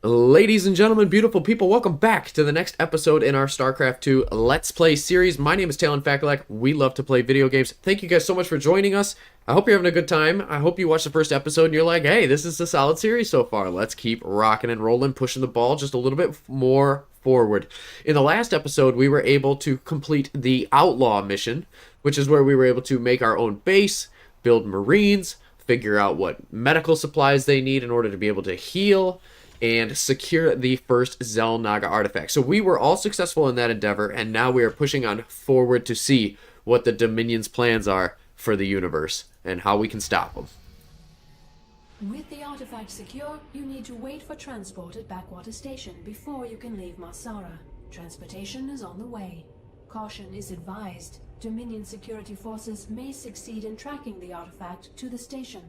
Ladies and gentlemen, beautiful people, welcome back to the next episode in our StarCraft II Let's Play series. My name is Talon Fakulak. We love to play video games. Thank you guys so much for joining us. I hope you're having a good time. I hope you watched the first episode and you're like, hey, this is a solid series so far. Let's keep rocking and rolling, pushing the ball just a little bit more forward. In the last episode, we were able to complete the Outlaw mission, which is where we were able to make our own base, build Marines, figure out what medical supplies they need in order to be able to heal, and secure the first Xel'Naga artifact. So we were all successful in that endeavor, and now we are pushing on forward to see what the Dominion's plans are for the universe and how we can stop them. With the artifact secure, you need to wait for transport at Backwater Station before you can leave Marsara. Transportation is on the way. Caution is advised. Dominion security forces may succeed in tracking the artifact to the station.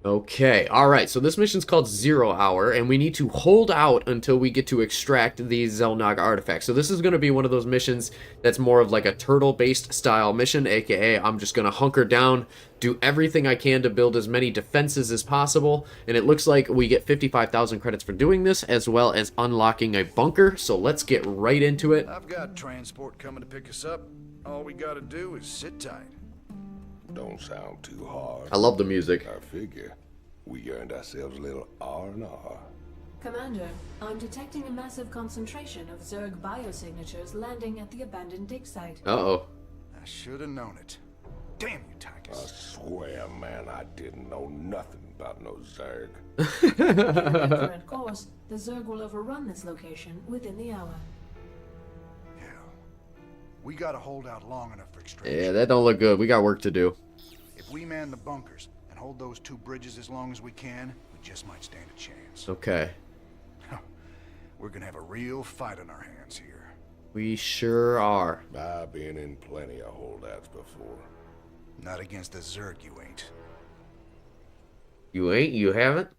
Okay, alright, so this mission's called 0 Hour, and we need to hold out until we get to extract the Xel'Naga artifact. So this is going to be one of those missions that's more of like a turtle-based style mission, aka I'm just going to hunker down, do everything I can to build as many defenses as possible, and it looks like we get 55,000 credits for doing this, as well as unlocking a bunker, so let's get right into it. I've got transport coming to pick us up. All we gotta do is sit tight. Don't sound too hard. I love the music. I figure we earned ourselves a little R&R. Commander, I'm detecting a massive concentration of Zerg biosignatures landing at the abandoned dig site. Uh-oh. I should have known it. Damn you, I Tychus. swear, man, I didn't know nothing about no Zerg. Given their current course, the Zerg will overrun this location within the hour. Hell, we gotta hold out long enough for extraction. Yeah, that don't look good. We got work to do. If we man the bunkers and hold those two bridges as long as we can, we just might stand a chance. Okay. We're gonna have a real fight on our hands here. We sure are. I've been in plenty of holdouts before. Not against the Zerg, you ain't. You ain't? You haven't?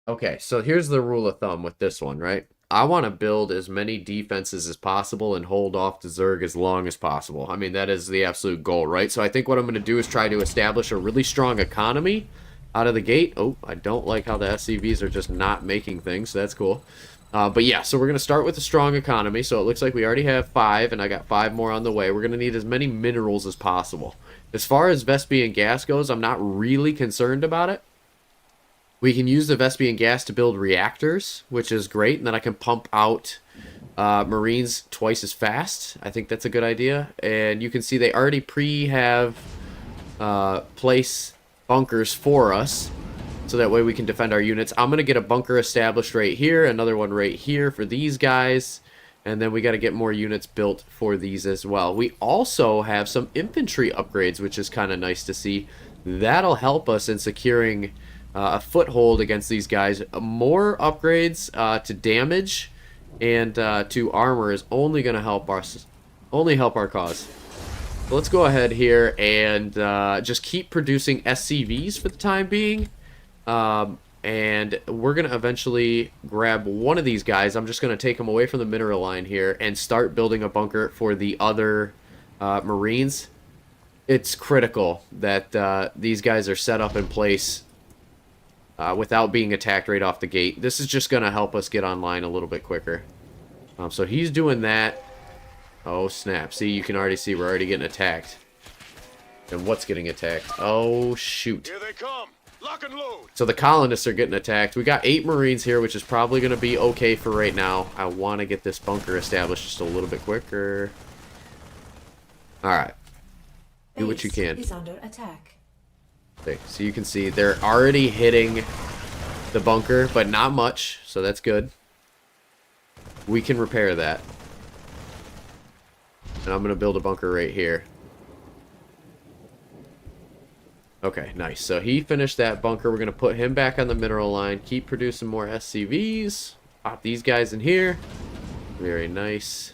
Okay, so here's the rule of thumb with this one, right? I want to build as many defenses as possible and hold off the Zerg as long as possible. I mean, that is the absolute goal, right? So I think what I'm going to do is try to establish a really strong economy out of the gate. Oh, I don't like how the SCVs are just not making things, so that's cool. But yeah, so we're going to start with a strong economy. So it looks like we already have 5, and I got 5 more on the way. We're going to need as many minerals as possible. As far as Vespian gas goes, I'm not really concerned about it. We can use the Vespian gas to build reactors, which is great, and then I can pump out Marines twice as fast. I think that's a good idea. And you can see they already have place bunkers for us, so that way we can defend our units. I'm going to get a bunker established right here, another one right here for these guys, and then we got to get more units built for these as well. We also have some infantry upgrades, which is kind of nice to see. That'll help us in securing a foothold against these guys. More upgrades to damage and to armor is only going to help our cause. So let's go ahead here and just keep producing SCVs for the time being. And we're going to eventually grab one of these guys. I'm just going to take them away from the mineral line here and start building a bunker for the other Marines. It's critical that these guys are set up in place without being attacked right off the gate. This is just going to help us get online a little bit quicker. So he's doing that. Oh, snap. See, you can already see we're already getting attacked. And what's getting attacked? Oh, shoot. Here they come. Lock and load. So the colonists are getting attacked. We got 8 Marines here, which is probably going to be okay for right now. I want to get this bunker established just a little bit quicker. Alright. Do what you can. Is under attack. Okay, so you can see they're already hitting the bunker, but not much, so that's good. We can repair that. And I'm going to build a bunker right here. Okay, nice. So he finished that bunker. We're going to put him back on the mineral line. Keep producing more SCVs. Pop these guys in here. Very nice.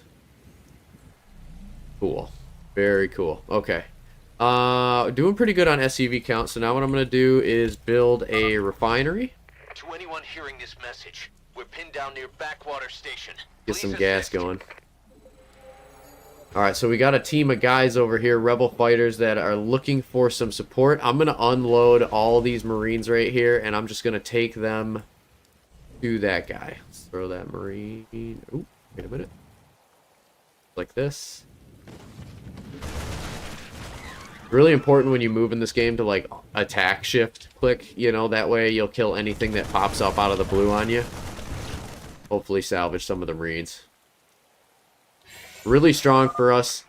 Cool. Very cool. Okay. Doing pretty good on SCV count. So now what I'm going to do is build a refinery. To anyone hearing this message, we're pinned down near Backwater Station. Get some gas going. Alright, so we got a team of guys over here, rebel fighters, that are looking for some support. I'm going to unload all these Marines right here, and I'm just going to take them to that guy. Let's throw that Marine. Ooh, wait a minute. Like this. Really important when you move in this game to, like, attack shift click, you know, that way you'll kill anything that pops up out of the blue on you. Hopefully salvage some of the Marines. Really strong for us.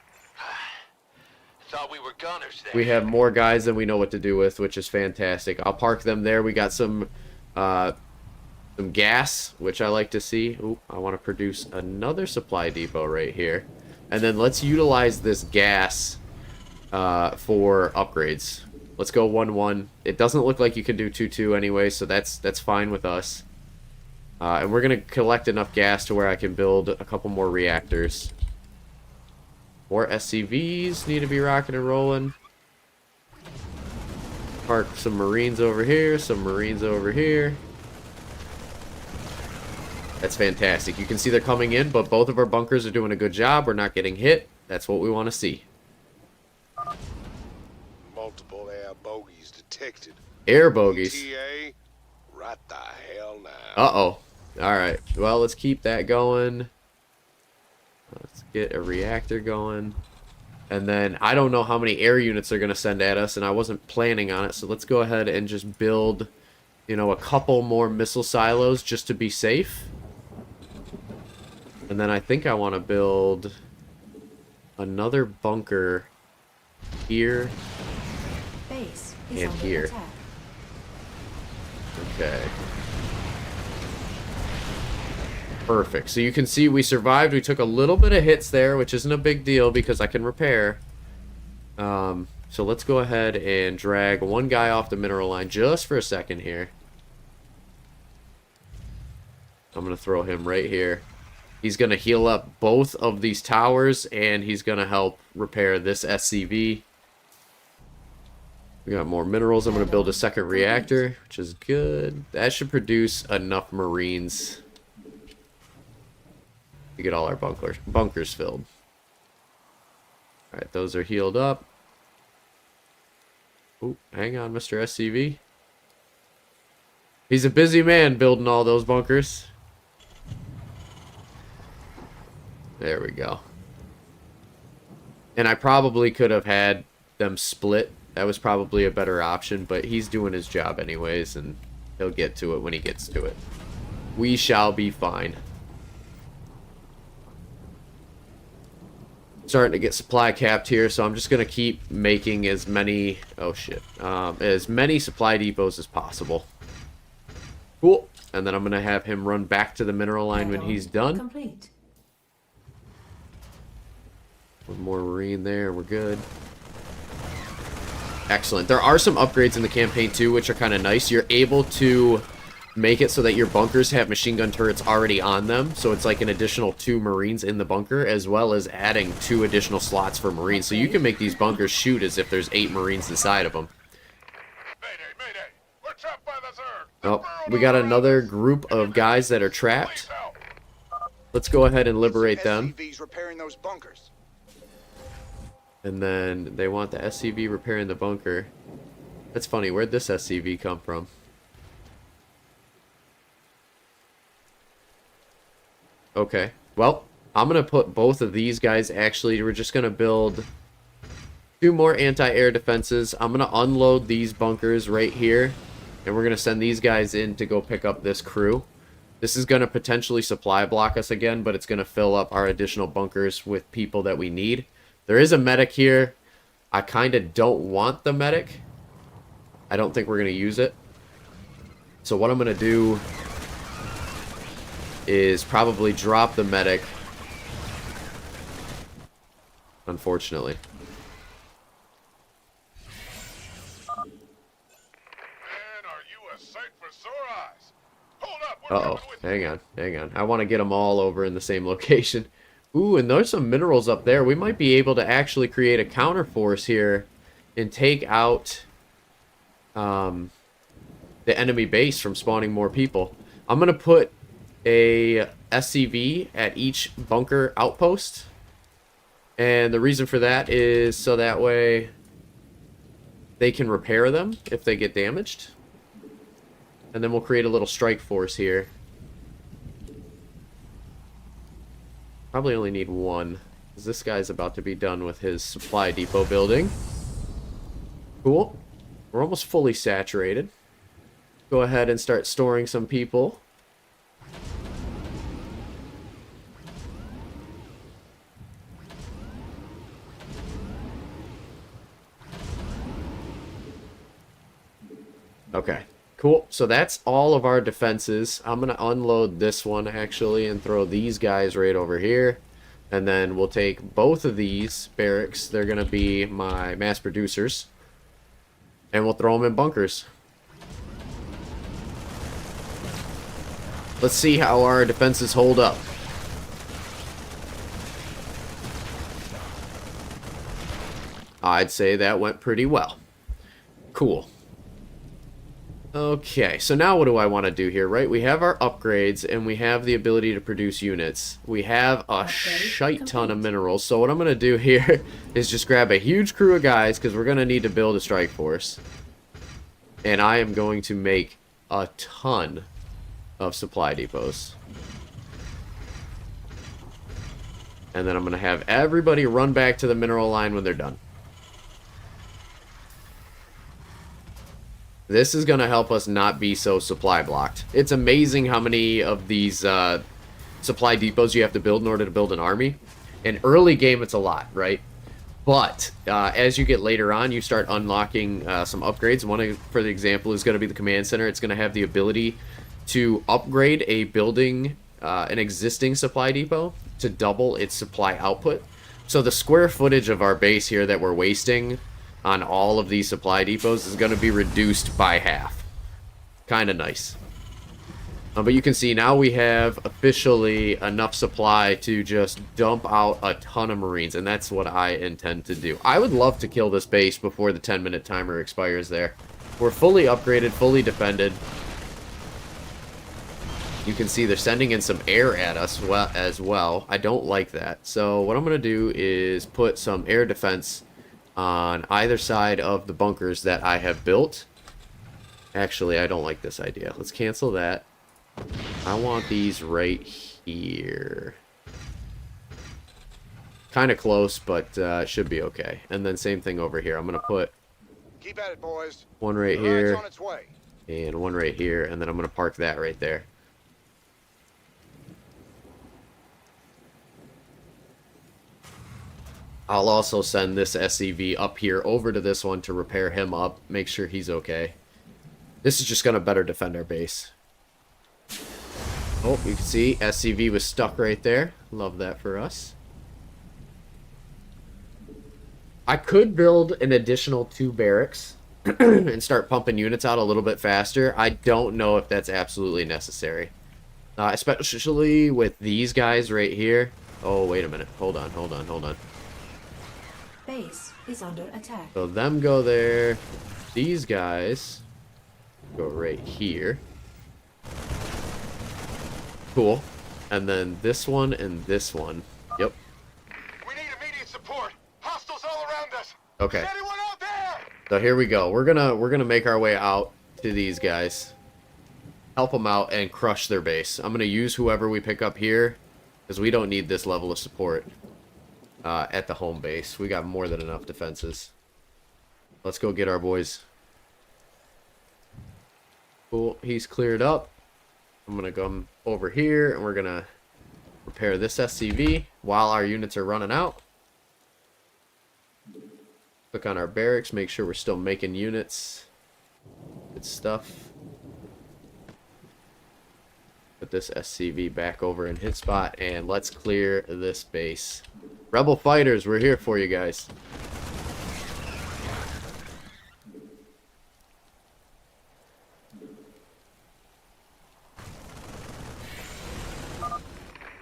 Thought we were gunners there. We have more guys than we know what to do with, which is fantastic. I'll park them there. We got some gas, which I like to see. Ooh, I want to produce another supply depot right here. And then let's utilize this gas for upgrades. Let's go 1-1. It doesn't look like you can do 2-2 anyway, so that's fine with us. And we're going to collect enough gas to where I can build a couple more reactors. More SCVs need to be rocking and rolling. Park some Marines over here, some Marines over here. That's fantastic. You can see they're coming in, but both of our bunkers are doing a good job. We're not getting hit. That's what we want to see. Multiple air bogeys detected. Air bogeys. ETA, right the hell now. Uh-oh. Alright. Well, let's keep that going. Let's get a reactor going. And then I don't know how many air units they're going to send at us, and I wasn't planning on it, so let's go ahead and just build, you know, a couple more missile silos just to be safe. And then I think I want to build another bunker here Base is and under here. attack. Okay. Perfect. So you can see we survived. We took a little bit of hits there, which isn't a big deal because I can repair. So let's go ahead and drag one guy off the mineral line just for a second here. I'm going to throw him right here. He's going to heal up both of these towers, and he's going to help repair this SCV. We got more minerals. I'm going to build a second reactor, which is good. That should produce enough Marines to get all our bunkers filled. Alright, those are healed up. Ooh, hang on, Mr. SCV. He's a busy man building all those bunkers. There we go. And I probably could have had them split. That was probably a better option, but he's doing his job anyways, and he'll get to it when he gets to it. We shall be fine. Starting to get supply capped here, so I'm just going to keep making as many... Oh, shit. As many supply depots as possible. Cool. And then I'm going to have him run back to the mineral line when he's done. Complete. One more Marine there, we're good. Excellent. There are some upgrades in the campaign too, which are kind of nice. You're able to make it so that your bunkers have machine gun turrets already on them, so it's like an additional 2 Marines in the bunker, as well as adding 2 additional slots for Marines. So you can make these bunkers shoot as if there's 8 Marines inside of them. Mayday, mayday. We're trapped by the Zerg. Oh, we got another group of guys that are trapped. Let's go ahead and liberate them. SCVs repairing those bunkers. And then they want the SCV repairing the bunker. That's funny. Where'd this SCV come from? Okay. Well, I'm going to put both of these guys, actually. We're just going to build 2 more anti-air defenses. I'm going to unload these bunkers right here. And we're going to send these guys in to go pick up this crew. This is going to potentially supply block us again, but it's going to fill up our additional bunkers with people that we need. There is a medic here. I kind of don't want the medic. I don't think we're going to use it. So what I'm going to do is probably drop the medic. Unfortunately. Man, are you a sight for sore eyes? Hold up. Uh-oh. Hang on. I want to get them all over in the same location. Ooh, and there's some minerals up there. We might be able to actually create a counterforce here and take out the enemy base from spawning more people. I'm going to put a SCV at each bunker outpost. And the reason for that is so that way they can repair them if they get damaged. And then we'll create a little strike force here. Probably only need one, because this guy's about to be done with his supply depot building. Cool. We're almost fully saturated. Go ahead and start storing some people. Okay, cool. So that's all of our defenses. I'm going to unload this one, actually, and throw these guys right over here. And then we'll take both of these barracks. They're going to be my mass producers. And we'll throw them in bunkers. Let's see how our defenses hold up. I'd say that went pretty well. Cool. Okay, so now what do I want to do here, right? We have our upgrades, and we have the ability to produce units. We have a shite ton of minerals, so what I'm going to do here is just grab a huge crew of guys, because we're going to need to build a strike force. And I am going to make a ton of supply depots. And then I'm going to have everybody run back to the mineral line when they're done. This is going to help us not be so supply blocked. It's amazing how many of these supply depots you have to build in order to build an army. In early game, it's a lot, right? But as you get later on, you start unlocking some upgrades. One, for the example, is going to be the command center. It's going to have the ability to upgrade a building, an existing supply depot, to double its supply output. So the square footage of our base here that we're wasting on all of these supply depots is going to be reduced by half. Kind of nice. But you can see now we have officially enough supply to just dump out a ton of Marines, and that's what I intend to do. I would love to kill this base before the 10-minute timer expires there. We're fully upgraded, fully defended. You can see they're sending in some air at us as well. I don't like that. So what I'm going to do is put some air defense on either side of the bunkers that I have built. Actually, I don't like this idea. Let's cancel that. I want these right here. Kind of close, but it should be okay. And then same thing over here. I'm going to put Keep at it, boys. one right The ride's here on its way. and one right here, and then I'm going to park that right there. I'll also send this SCV up here over to this one to repair him up, make sure he's okay. This is just going to better defend our base. Oh, you can see SCV was stuck right there. Love that for us. I could build an additional 2 barracks and start pumping units out a little bit faster. I don't know if that's absolutely necessary. Especially with these guys right here. Oh, wait a minute. Hold on. Base is under attack. So them go there. These guys go right here. Cool. And then this one and this one. Yep. We need immediate support. Hostiles all around us. Okay. Is anyone out there? So here we go. We're gonna make our way out to these guys. Help them out and crush their base. I'm gonna use whoever we pick up here, because we don't need this level of support at the home base. We got more than enough defenses. Let's go get our boys. Cool. He's cleared up. I'm gonna come over here and we're gonna repair this SCV while our units are running out. Click on our barracks, make sure we're still making units. Good stuff. Put this SCV back over in his spot and let's clear this base. Rebel fighters, we're here for you guys.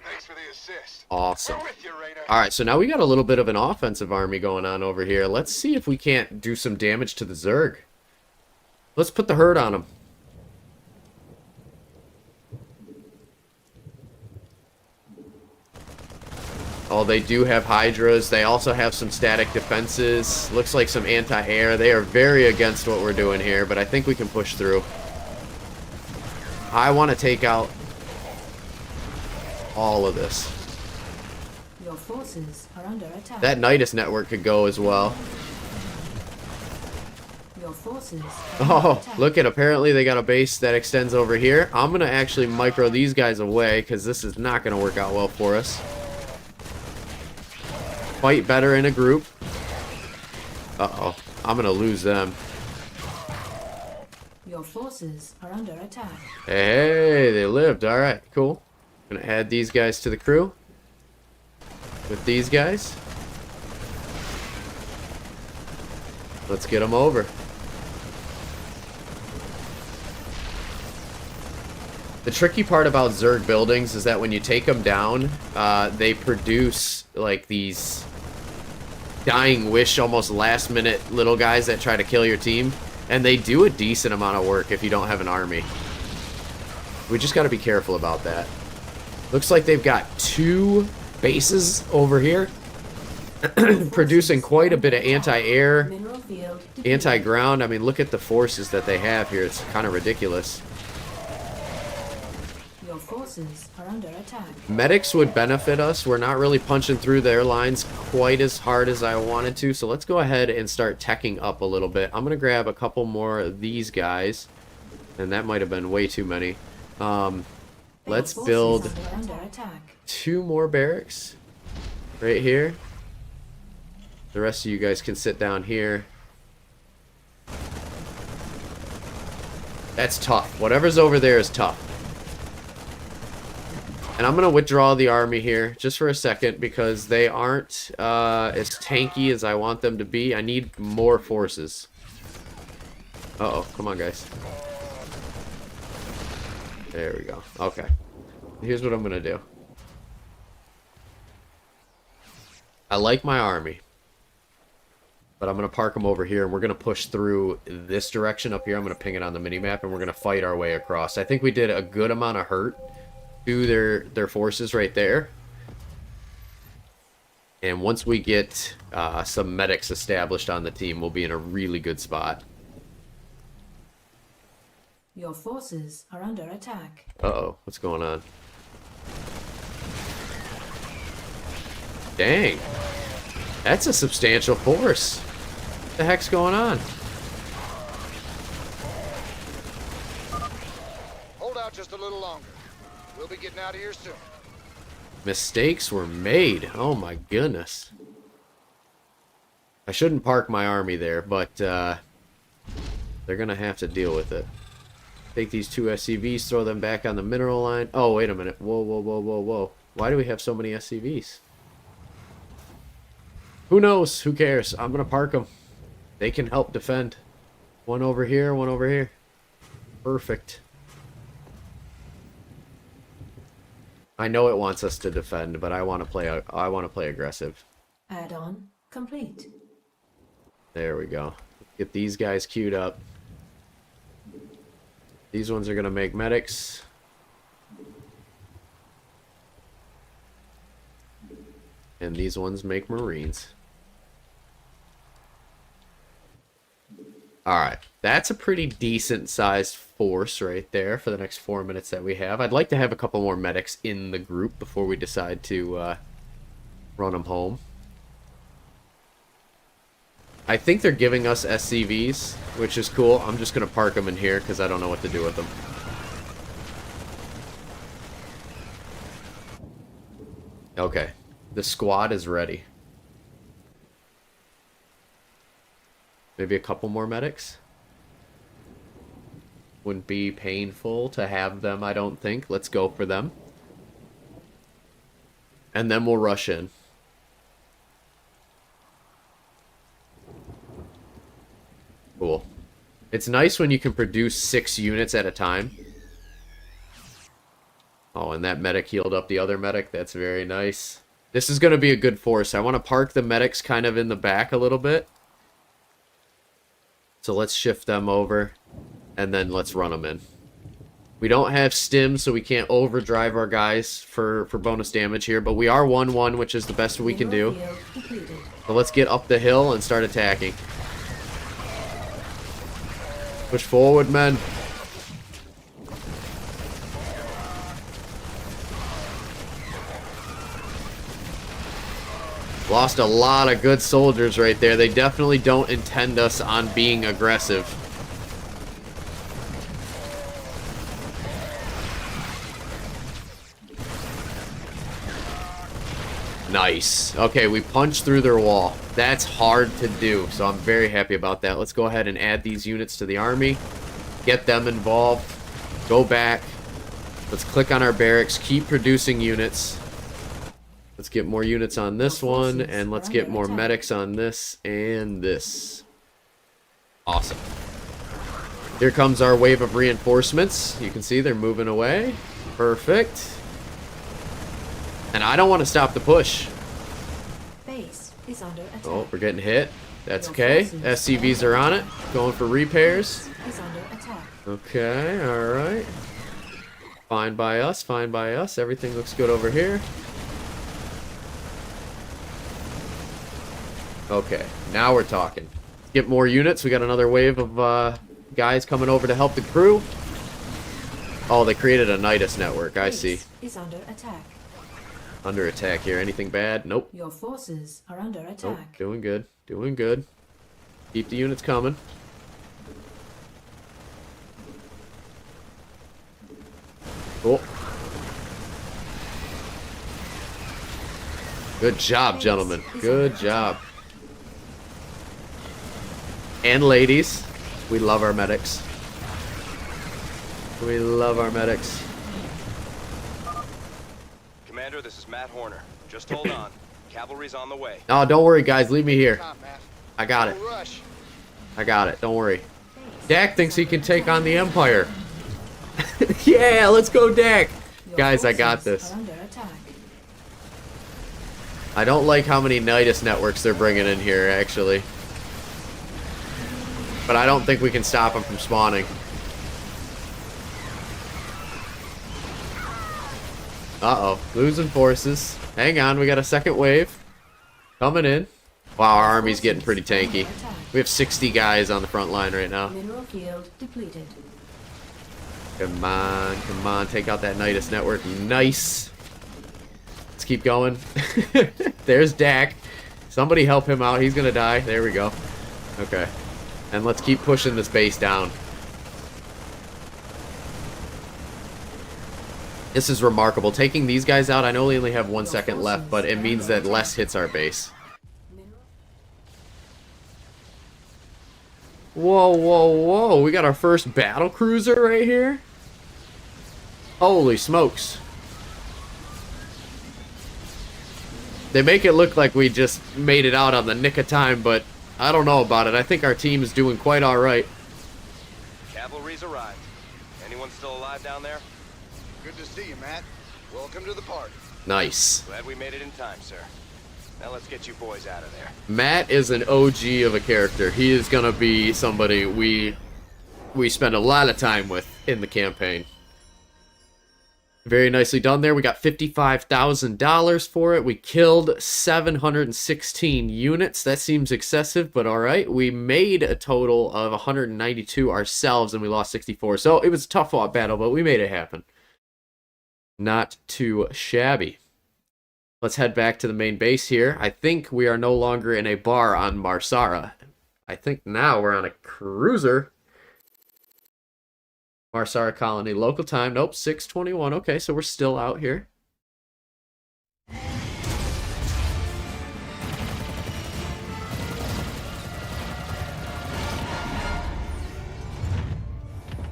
Thanks for the assist. Awesome. We're with you, Raider. Alright, so now we got a little bit of an offensive army going on over here. Let's see if we can't do some damage to the Zerg. Let's put the herd on them. Oh, they do have Hydras. They also have some static defenses. Looks like some anti-air. They are very against what we're doing here, but I think we can push through. I want to take out all of this. Your forces are under attack. That Nidus network could go as well. Your forces are Oh, under attack. look at, apparently they got a base that extends over here. I'm going to actually micro these guys away because this is not going to work out well for us. Fight better in a group. Uh-oh. I'm going to lose them. Your forces are under attack. Hey, they lived. All right, cool. I'm going to add these guys to the crew. With these guys. Let's get them over. The tricky part about Zerg buildings is that when you take them down, they produce like these dying wish, almost last minute little guys that try to kill your team. And they do a decent amount of work if you don't have an army. We just got to be careful about that. Looks like they've got 2 bases over here. Producing quite a bit of anti-air, Mineral field depleted. anti-ground. I mean, look at the forces that they have here. It's kind of ridiculous. Your forces are under attack. Medics would benefit us. We're not really punching through their lines quite as hard as I wanted to. So let's go ahead and start teching up a little bit. I'm going to grab a couple more of these guys. And that might have been way too many. Let's Your build forces are under attack. 2 more barracks right here. The rest of you guys can sit down here. That's tough. Whatever's over there is tough. And I'm going to withdraw the army here just for a second because they aren't as tanky as I want them to be. I need more forces. Uh-oh. Come on, guys. There we go. Okay. Here's what I'm going to do. I like my army. But I'm going to park them over here, and we're going to push through this direction up here. I'm going to ping it on the minimap, and we're going to fight our way across. I think we did a good amount of hurt to their forces right there. And once we get some medics established on the team, we'll be in a really good spot. Your forces are under attack. Uh-oh, what's going on? Dang. That's a substantial force. What the heck's going on? Hold out just a little longer. We'll be getting out of here soon. Mistakes were made. Oh my goodness. I shouldn't park my army there, but they're gonna have to deal with it. Take these 2 SCVs, throw them back on the mineral line. Oh, wait a minute. Whoa, whoa, whoa, whoa, whoa. Why do we have so many SCVs? Who knows? Who cares? I'm gonna park them. They can help defend. One over here, one over here. Perfect. I know it wants us to defend, but I want to play aggressive. Add-on complete. There we go. Get these guys queued up. These ones are going to make medics. And these ones make marines. Alright, that's a pretty decent sized force right there for the next 4 minutes that we have. I'd like to have a couple more medics in the group before we decide to run them home. I think they're giving us SCVs, which is cool. I'm just going to park them in here because I don't know what to do with them. Okay, the squad is ready. Maybe a couple more medics? Wouldn't be painful to have them, I don't think. Let's go for them. And then we'll rush in. Cool. It's nice when you can produce 6 units at a time. Oh, and that medic healed up the other medic. That's very nice. This is going to be a good force. I want to park the medics kind of in the back a little bit. So let's shift them over. And then let's run them in. We don't have stim, so we can't overdrive our guys for bonus damage here, but we are 1-1, which is the best we can do. So let's get up the hill and start attacking. Push forward, men. Lost a lot of good soldiers right there. They definitely don't intend us on being aggressive. Nice. Okay, we punched through their wall. That's hard to do, so I'm very happy about that. Let's go ahead and add these units to the army. Get them involved. Go back. Let's click on our barracks. Keep producing units. Let's get more units on this one, and let's get more medics on this and this. Awesome. Here comes our wave of reinforcements. You can see they're moving away. Perfect. And I don't want to stop the push. Base is under attack. Oh, we're getting hit. That's okay. SCVs are on it. Going for repairs. Is under attack. Okay, alright. Fine by us, fine by us. Everything looks good over here. Okay, now we're talking. Get more units. We got another wave of guys coming over to help the crew. Oh, they created a Nidus network. I see. Is under attack. Under attack here. Anything bad? Nope. Your forces are under attack. Nope. Doing good. Doing good. Keep the units coming. Cool. Good job, gentlemen. Good job. And ladies. We love our medics. We love our medics. Commander, this is Matt Horner. Just hold on. Cavalry's on the way. Oh, don't worry, guys. Leave me here. Stop, Matt. I got it. No rush. I got it. Don't worry. Dak thinks he can take on the Empire. Yeah, let's go, Dak. Guys, I got this. Are under attack. I don't like how many Nidus networks they're bringing in here, actually. But I don't think we can stop them from spawning. Uh-oh. Losing forces. Hang on, we got a second wave. Coming in. Wow, our army's getting pretty tanky. We have 60 guys on the front line right now. Mineral field depleted. Come on, take out that Nidus network. Nice. Let's keep going. There's Dak. Somebody help him out. He's gonna die. There we go. Okay. And let's keep pushing this base down. This is remarkable. Taking these guys out, I know we only have 1 second left, but it means that less hits our base. Whoa, whoa, whoa. We got our first battle cruiser right here. Holy smokes. They make it look like we just made it out on the nick of time, but I don't know about it. I think our team is doing quite alright. Cavalry's arrived. Anyone still alive down there? Good to see you, Matt. Welcome to the party. Nice. Glad we made it in time, sir. Now let's get you boys out of there. Matt is an OG of a character. He is gonna be somebody we spend a lot of time with in the campaign. Very nicely done there. We got $55,000 for it. We killed 716 units. That seems excessive, but alright. We made a total of 192 ourselves, and we lost 64. So it was a tough fought battle, but we made it happen. Not too shabby. Let's head back to the main base here. I think we are no longer in a bar on Marsara. I think now we're on a cruiser. Marsara Colony. Local time. Nope, 6:21. Okay, so we're still out here.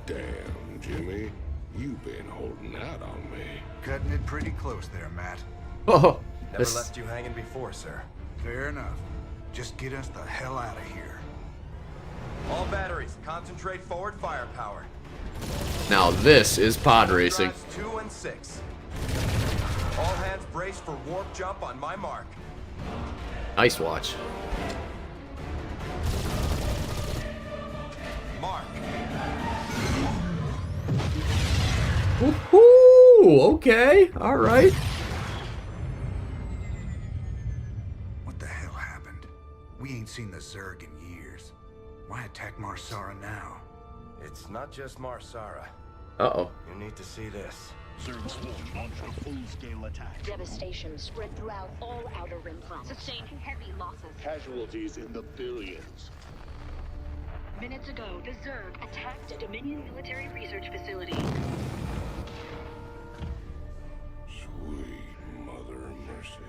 Damn, Jimmy. You've been holding out on me. Cutting it pretty close there, Matt. Oh, Never left you hanging before, sir. Fair enough. Just get us the hell out of here. All batteries, concentrate forward firepower. now this is pod racing. Drives 2 and 6. All hands brace for warp jump on my mark. Nice watch. Mark. Woohoo! Okay, alright. What the hell happened? We ain't seen the Zerg in years. Why attack Marsara now? It's not just Marsara. Uh-oh. You need to see this. Zerg Swarm launched a full-scale attack. Devastation spread throughout all Outer Rim planets. Sustained heavy losses. Casualties in the billions. Minutes ago, the Zerg attacked a Dominion military research facility. Sweet Mother Mercy.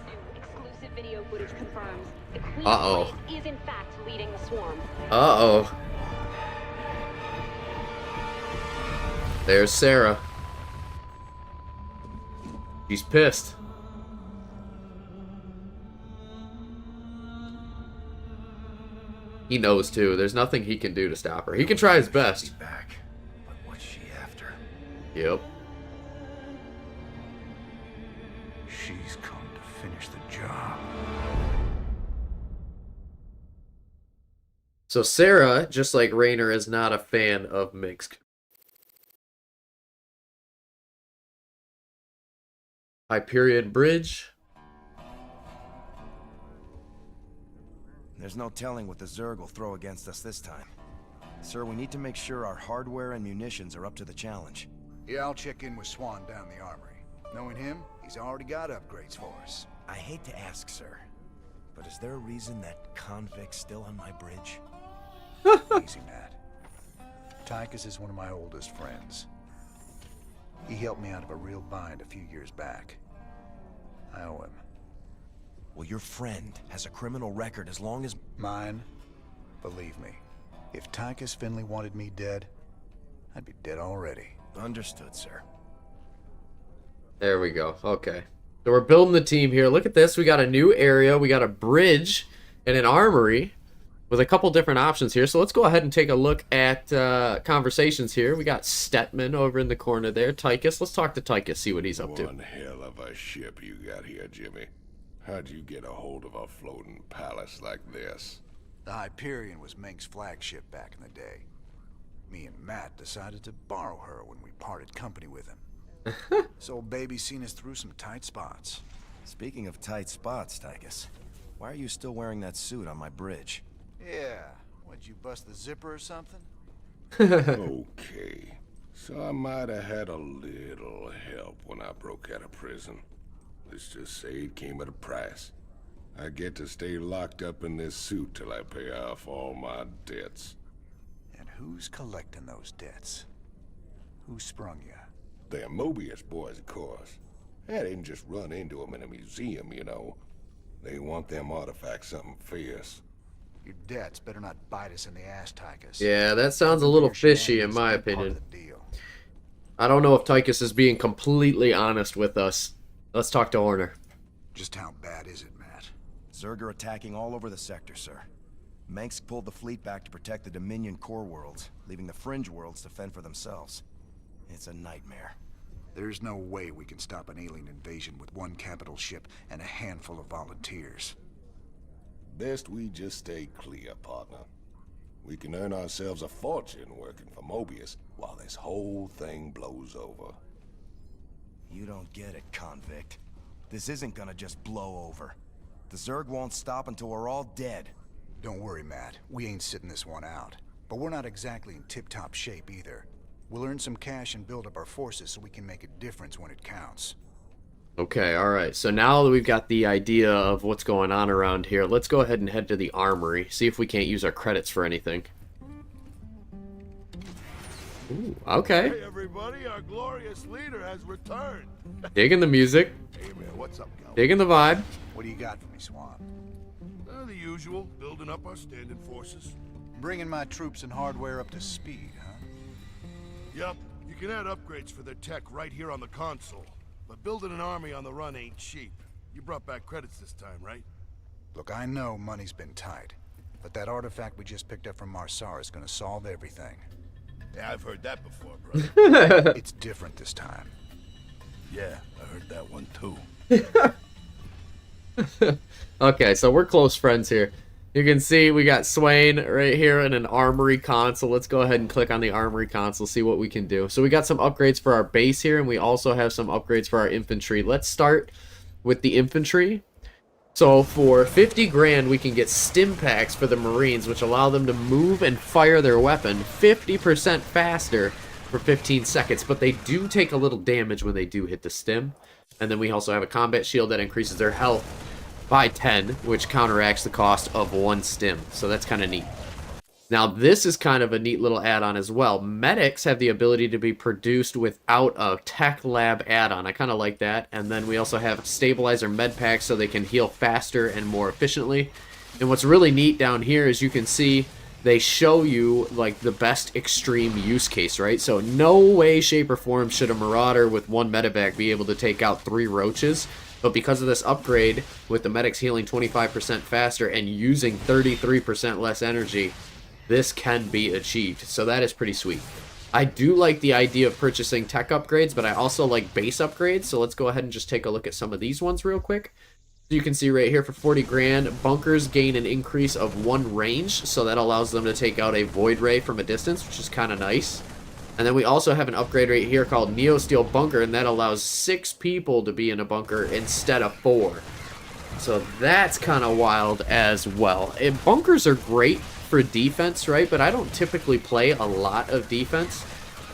New exclusive video footage confirms the Queen Uh-oh. is in fact leading the swarm. Uh-oh. There's Sarah. She's pissed. He knows too. There's nothing he can do to stop her. He can try his best. Back. But what's she after? Yep. She's come to finish the job. So Sarah, just like Raynor, is not a fan of Minsk. Hyperion Bridge. There's no telling what the Zerg will throw against us this time. Sir, we need to make sure our hardware and munitions are up to the challenge. Yeah, I'll check in with Swan down the Armory. Knowing him, he's already got upgrades for us. I hate to ask, sir, but is there a reason that convict's still on my bridge? Easy, Matt. Tychus is one of my oldest friends. He helped me out of a real bind a few years back. I owe him. Well, your friend has a criminal record as long as... Mine? Believe me, if Tychus Finley wanted me dead, I'd be dead already. Understood, sir. There we go. Okay. So we're building the team here. Look at this. We got a new area. We got a bridge and an armory with a couple different options here. So let's go ahead and take a look at conversations here. We got Stetman over in the corner there. Tychus. Let's talk to Tychus, see what he's up to. One hell of a ship you got here, Jimmy. How'd you get a hold of a floating palace like this? The Hyperion was Mink's flagship back in the day. Me and Matt decided to borrow her when we parted company with him. This old baby's seen us through some tight spots. Speaking of tight spots, Tychus, why are you still wearing that suit on my bridge? Yeah, what'd you bust the zipper or something? Okay. So I might have had a little help when I broke out of prison. Let's just say it came at a price. I get to stay locked up in this suit till I pay off all my debts. And who's collecting those debts? Who sprung you? They're Mobius boys, of course. I didn't just run into them in a museum, you know. They want them artifacts something fierce. Your debts better not bite us in the ass, Tychus. Yeah, that sounds a little fishy in my opinion. I don't know if Tychus is being completely honest with us. Let's talk to Horner. Just how bad is it, Matt? Zerg are attacking all over the sector, sir. Manx pulled the fleet back to protect the Dominion core worlds, leaving the fringe worlds to fend for themselves. It's a nightmare. There's no way we can stop an alien invasion with one capital ship and a handful of volunteers. Best we just stay clear, partner. We can earn ourselves a fortune working for Mobius while this whole thing blows over. You don't get it, convict. This isn't gonna just blow over. The Zerg won't stop until we're all dead. Don't worry, Matt. We ain't sitting this one out. But we're not exactly in tip-top shape either. We'll earn some cash and build up our forces so we can make a difference when it counts. Okay, alright. So now that we've got the idea of what's going on around here, let's go ahead and head to the armory. See if we can't use our credits for anything. Ooh, okay. Hey everybody, our glorious leader has returned. Digging the music. Hey man, what's up, Cal? Digging the vibe. What do you got for me, Swan? The usual, building up our standing forces. Bringing my troops and hardware up to speed, huh? Yep, you can add upgrades for their tech right here on the console. But building an army on the run ain't cheap. You brought back credits this time, right? Look, I know money's been tight, but that artifact we just picked up from Marsara is gonna solve everything. Yeah, I've heard that before, brother. It's different this time. Yeah, I heard that one too. Okay, so we're close friends here. You can see we got Swain right here in an Armory console. Let's go ahead and click on the Armory console, see what we can do. So we got some upgrades for our base here, and we also have some upgrades for our infantry. Let's start with the infantry. So for 50 grand, we can get stim packs for the Marines, which allow them to move and fire their weapon 50% faster for 15 seconds. But they do take a little damage when they do hit the stim. And then we also have a combat shield that increases their health by 10, which counteracts the cost of 1 stim. So that's kind of neat. Now, this is kind of a neat little add-on as well. Medics have the ability to be produced without a tech lab add-on. I kind of like that. And then we also have stabilizer med packs so they can heal faster and more efficiently. And what's really neat down here is you can see they show you like the best extreme use case, right? So no way, shape, or form should a Marauder with 1 medevac be able to take out 3 roaches. But because of this upgrade, with the medics healing 25% faster and using 33% less energy, this can be achieved. So that is pretty sweet. I do like the idea of purchasing tech upgrades, but I also like base upgrades. So let's go ahead and just take a look at some of these ones real quick. So you can see right here for 40 grand, bunkers gain an increase of 1 range. So that allows them to take out a void ray from a distance, which is kind of nice. And then we also have an upgrade right here called Neo Steel Bunker, and that allows 6 people to be in a bunker instead of 4. So that's kind of wild as well. And bunkers are great for defense, right? But I don't typically play a lot of defense.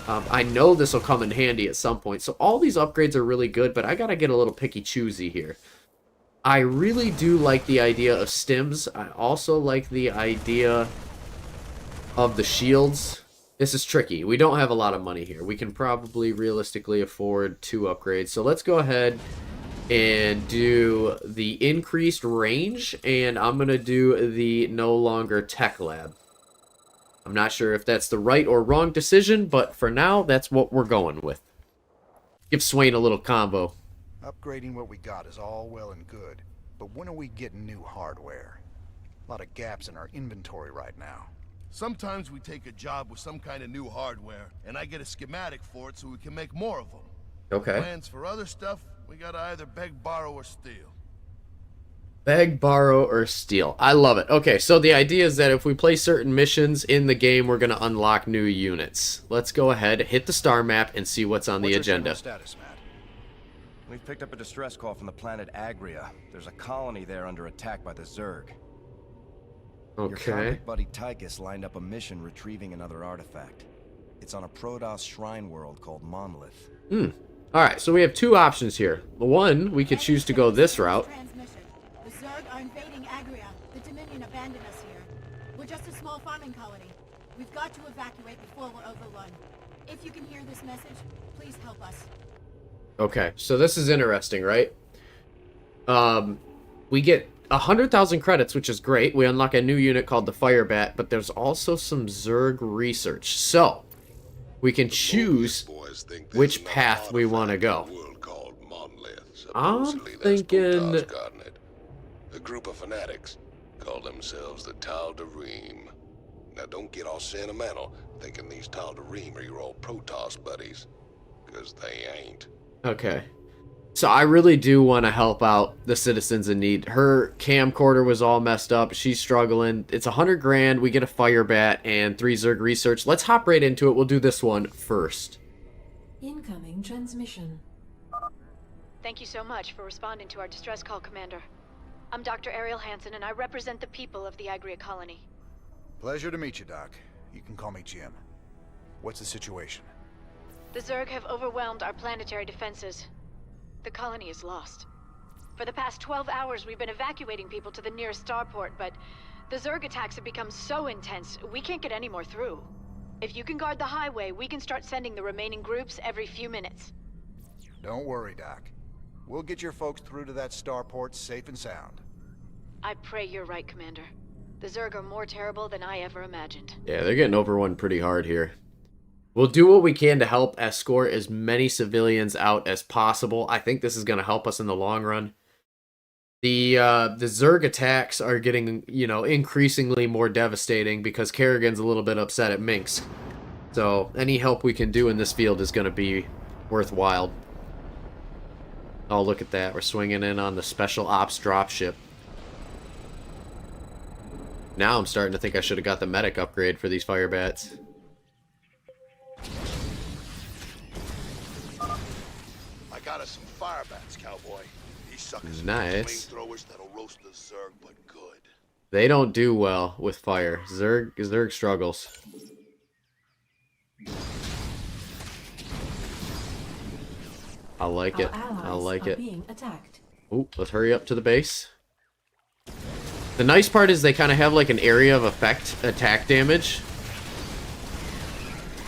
I know this will come in handy at some point. So all these upgrades are really good, but I got to get a little picky-choosy here. I really do like the idea of stims. I also like the idea of the shields. This is tricky. We don't have a lot of money here. We can probably realistically afford 2 upgrades. So let's go ahead and do the increased range, and I'm going to do the no longer tech lab. I'm not sure if that's the right or wrong decision, but for now, that's what we're going with. Give Swain a little combo. Upgrading what we got is all well and good, but when are we getting new hardware? A lot of gaps in our inventory right now. Sometimes we take a job with some kind of new hardware, and I get a schematic for it so we can make more of them. Okay. Plans for other stuff, we gotta either beg, borrow, or steal. Beg, borrow, or steal. I love it. Okay, so the idea is that if we play certain missions in the game, we're going to unlock new units. Let's go ahead, hit the star map, and see what's on the agenda. Status, Matt? We've picked up a distress call from the planet Agria. There's a colony there under attack by the Zerg. Your Okay. convict buddy Tychus lined up a mission retrieving another artifact. It's on a Protoss shrine world called Monolith. Alright, so we have 2 options here. One, we could choose to go this route. The Zerg are invading Agria. The Dominion abandoned us here. We're just a small farming colony. We've got to evacuate before we're overrun. If you can hear this message, please help us. Okay, so this is interesting, right? We get 100,000 credits, which is great. We unlock a new unit called the Firebat, but there's also some Zerg research. So, we can choose which path we want to go. I'm thinking... A group of fanatics call themselves the Tal'Darim. Now don't get all sentimental thinking these Tal'Darim are your old Protoss buddies, because they ain't. Okay. So I really do want to help out the citizens in need. Her camcorder was all messed up. She's struggling. It's 100 grand. We get a Firebat and 3 Zerg research. Let's hop right into it. We'll do this one first. Incoming transmission. Thank you so much for responding to our distress call, Commander. I'm Dr. Ariel Hansen, and I represent the people of the Agria colony. Pleasure to meet you, Doc. You can call me Jim. What's the situation? The Zerg have overwhelmed our planetary defenses. The colony is lost. For the past 12 hours, we've been evacuating people to the nearest starport, but the Zerg attacks have become so intense, we can't get any more through. If you can guard the highway, we can start sending the remaining groups every few minutes. Don't worry, Doc. We'll get your folks through to that starport safe and sound. I pray you're right, Commander. The Zerg are more terrible than I ever imagined. Yeah, they're getting overrun pretty hard here. We'll do what we can to help escort as many civilians out as possible. I think this is going to help us in the long run. The Zerg attacks are getting, increasingly more devastating because Kerrigan's a little bit upset at Minsk. So any help we can do in this field is going to be worthwhile. Oh, look at that. We're swinging in on the Special Ops dropship. Now I'm starting to think I should have got the medic upgrade for these fire bats. I got us some fire bats, cowboy. These suckers Nice. flamethrowers that'll roast the Zerg, but good. They don't do well with fire. Zerg struggles. I like it. I like it. Ooh, let's hurry up to the base. The nice part is they kind of have like an area of effect attack damage.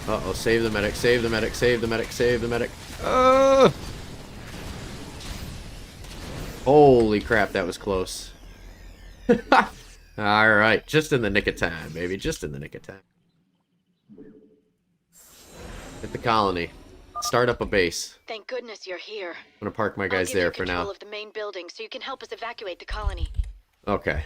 Uh-oh, save the medic, save the medic, save the medic, save the medic. Holy crap, that was close. Alright, just in the nick of time, baby. Just in the nick of time. Hit the colony. Start up a base. Thank goodness you're here. I'm gonna park my guys there for now. Control of the main building so you can help us evacuate the colony. Okay.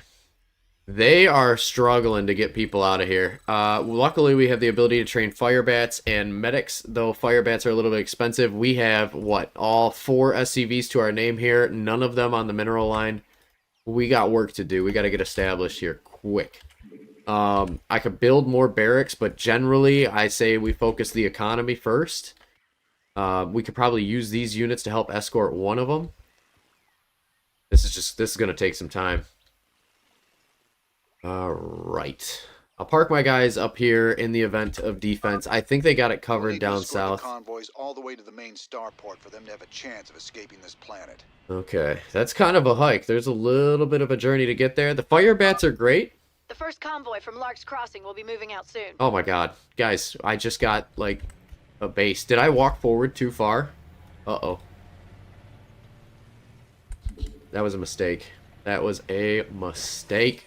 They are struggling to get people out of here. Luckily, we have the ability to train fire bats and medics. Though fire bats are a little bit expensive, we have, what, all 4 SCVs to our name here. None of them on the mineral line. We got work to do. We got to get established here quick. I could build more barracks, but generally, I say we focus the economy first. We could probably use these units to help escort one of them. This is going to take some time. Alright. I'll park my guys up here in the event of defense. I think they got it covered down south. Convoys all the way to the main starport for them to have a chance of escaping this planet. Okay, that's kind of a hike. There's a little bit of a journey to get there. The fire bats are great. The first convoy from Lark's Crossing will be moving out soon. Oh my god. Guys, I just got, like, a base. Did I walk forward too far? Uh-oh. That was a mistake. That was a mistake.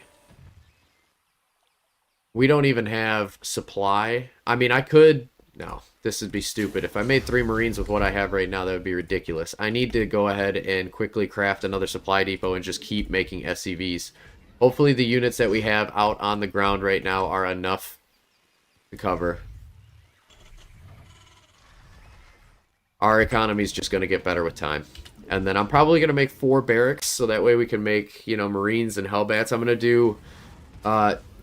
We don't even have supply. I mean, I could... No, this would be stupid. If I made 3 Marines with what I have right now, that would be ridiculous. I need to go ahead and quickly craft another supply depot and just keep making SCVs. Hopefully the units that we have out on the ground right now are enough to cover. Our economy is just going to get better with time. And then I'm probably going to make 4 barracks, so that way we can make, you know, Marines and Hellbats. I'm going to do...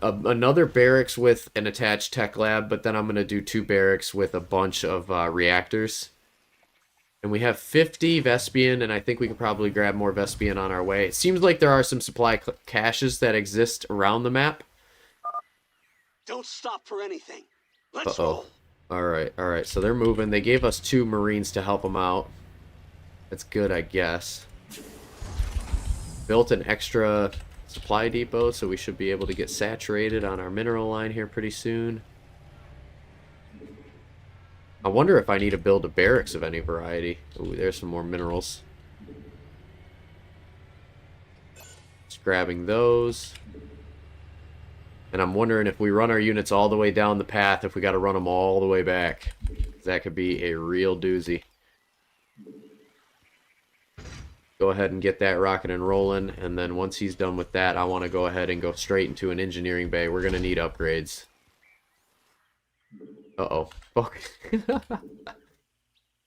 another barracks with an attached tech lab, but then I'm going to do 2 barracks with a bunch of reactors. And we have 50 Vespian, and I think we could probably grab more Vespian on our way. It seems like there are some supply caches that exist around the map. Don't stop for anything. Let's roll. Alright, so they're moving. They gave us 2 Marines to help them out. That's good, I guess. Built an extra... supply depot, so we should be able to get saturated on our mineral line here pretty soon. I wonder if I need to build a barracks of any variety. Ooh, there's some more minerals. Just grabbing those. And I'm wondering if we run our units all the way down the path, if we got to run them all the way back. That could be a real doozy. Go ahead and get that rocking and rolling, and then once he's done with that, I want to go ahead and go straight into an engineering bay. We're going to need upgrades. Uh-oh. Fuck.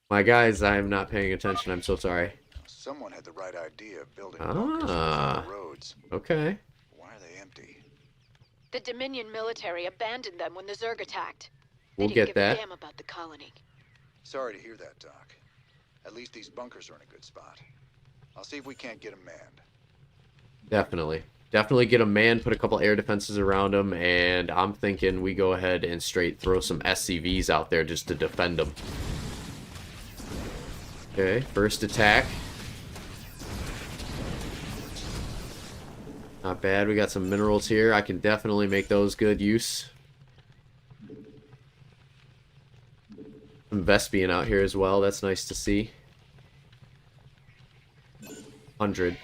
My guys, I am not paying attention. I'm so sorry. Someone had the right idea of building bunkers on the roads. Okay. Why are they empty? The Dominion military abandoned them when the Zerg attacked. We'll They get didn't give that. a damn about the colony. Sorry to hear that, Doc. At least these bunkers are in a good spot. I'll see if we can't get them manned. Definitely. Definitely get them manned, put a couple air defenses around them, and I'm thinking we go ahead and straight throw some SCVs out there just to defend them. Okay, first attack. Not bad. We got some minerals here. I can definitely make those good use. Some Vespian out here as well. That's nice to see. 100.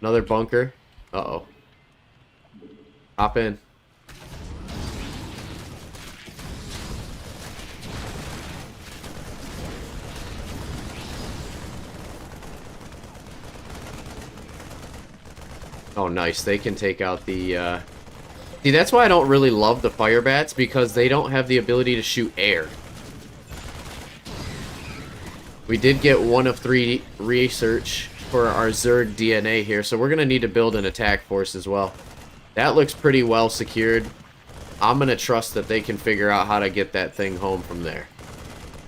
Another bunker. Uh-oh. Hop in. Oh, nice. They can take out the, See, that's why I don't really love the fire bats, because they don't have the ability to shoot air. We did get 1 of 3 research for our Zerg DNA here, so we're going to need to build an attack force as well. That looks pretty well secured. I'm going to trust that they can figure out how to get that thing home from there.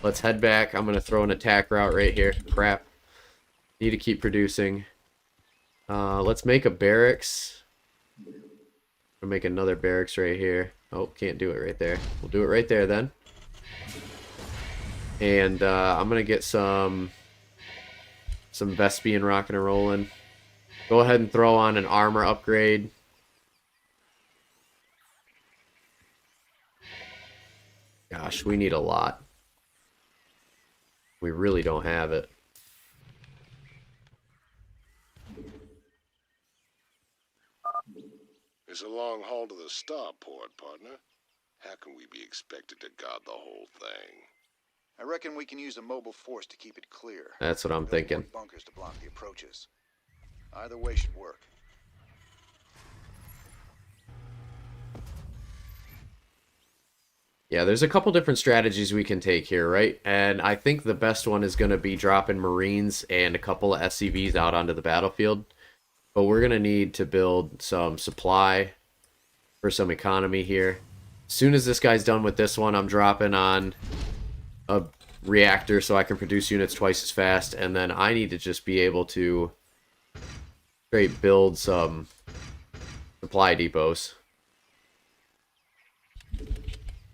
Let's head back. I'm going to throw an attack route right here. Crap. Need to keep producing. Let's make a barracks. I'll make another barracks right here. Oh, can't do it right there. We'll do it right there then. And I'm going to get some Vespian rocking and rolling. Go ahead and throw on an armor upgrade. Gosh, we need a lot. We really don't have it. It's a long haul to the starport, partner. How can we be expected to guard the whole thing? I reckon we can use a mobile force to keep it clear. That's what I'm thinking. Bunkers to block the approaches. Either way should work. Yeah, there's a couple different strategies we can take here, right? And I think the best one is going to be dropping Marines and a couple of SCVs out onto the battlefield. But we're going to need to build some supply for some economy here. As soon as this guy's done with this one, I'm dropping on a reactor so I can produce units twice as fast. And then I need to just be able to straight build some supply depots.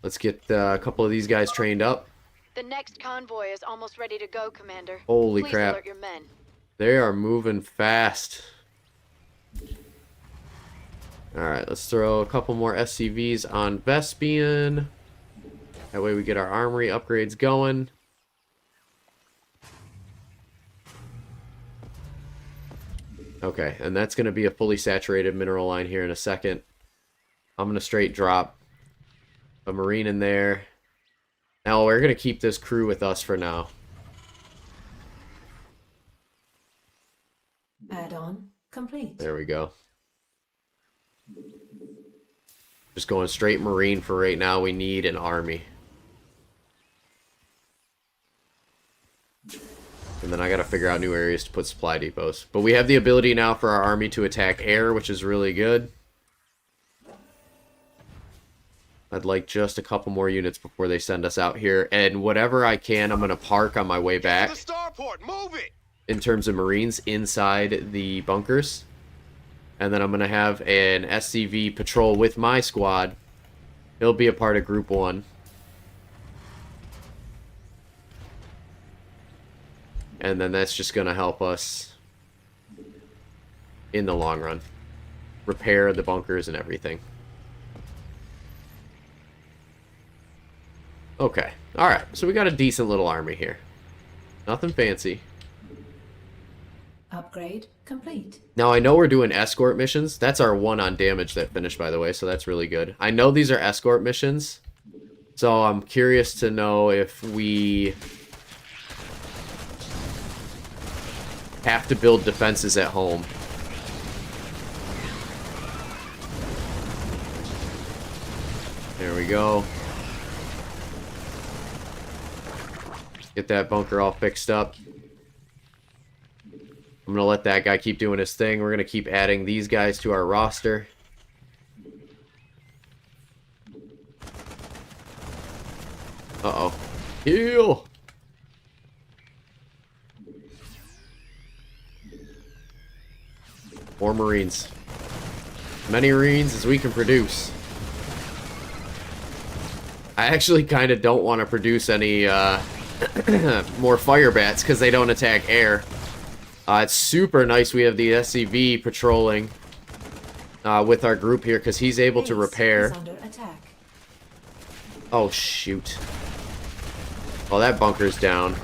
Let's get a couple of these guys trained up. The next convoy is almost ready to go, Commander. Holy Please crap. alert your men. They are moving fast. Alright, let's throw a couple more SCVs on Vespian. That way we get our armory upgrades going. Okay, and that's going to be a fully saturated mineral line here in a second. I'm going to straight drop a Marine in there. Now we're going to keep this crew with us for now. Add-on complete. There we go. Just going straight Marine for right now. We need an army. And then I got to figure out new areas to put supply depots. But we have the ability now for our army to attack air, which is really good. I'd like just a couple more units before they send us out here. And whatever I can, I'm going to park on my way back. The starport, move it! In terms of Marines inside the bunkers. And then I'm going to have an SCV patrol with my squad. He'll be a part of Group 1. And then that's just going to help us in the long run. Repair the bunkers and everything. Okay. Alright. So we got a decent little army here. Nothing fancy. Upgrade complete. Now, I know we're doing escort missions. That's our one on damage that finished, by the way, so that's really good. I know these are escort missions, so I'm curious to know if we have to build defenses at home. There we go. Get that bunker all fixed up. I'm going to let that guy keep doing his thing. We're going to keep adding these guys to our roster. Uh-oh. Heal! More Marines. As many Marines as we can produce. I actually kind of don't want to produce any more fire bats because they don't attack air. It's super nice we have the SCV patrolling with our group here because he's able to repair. Oh, shoot. Oh, that bunker's down.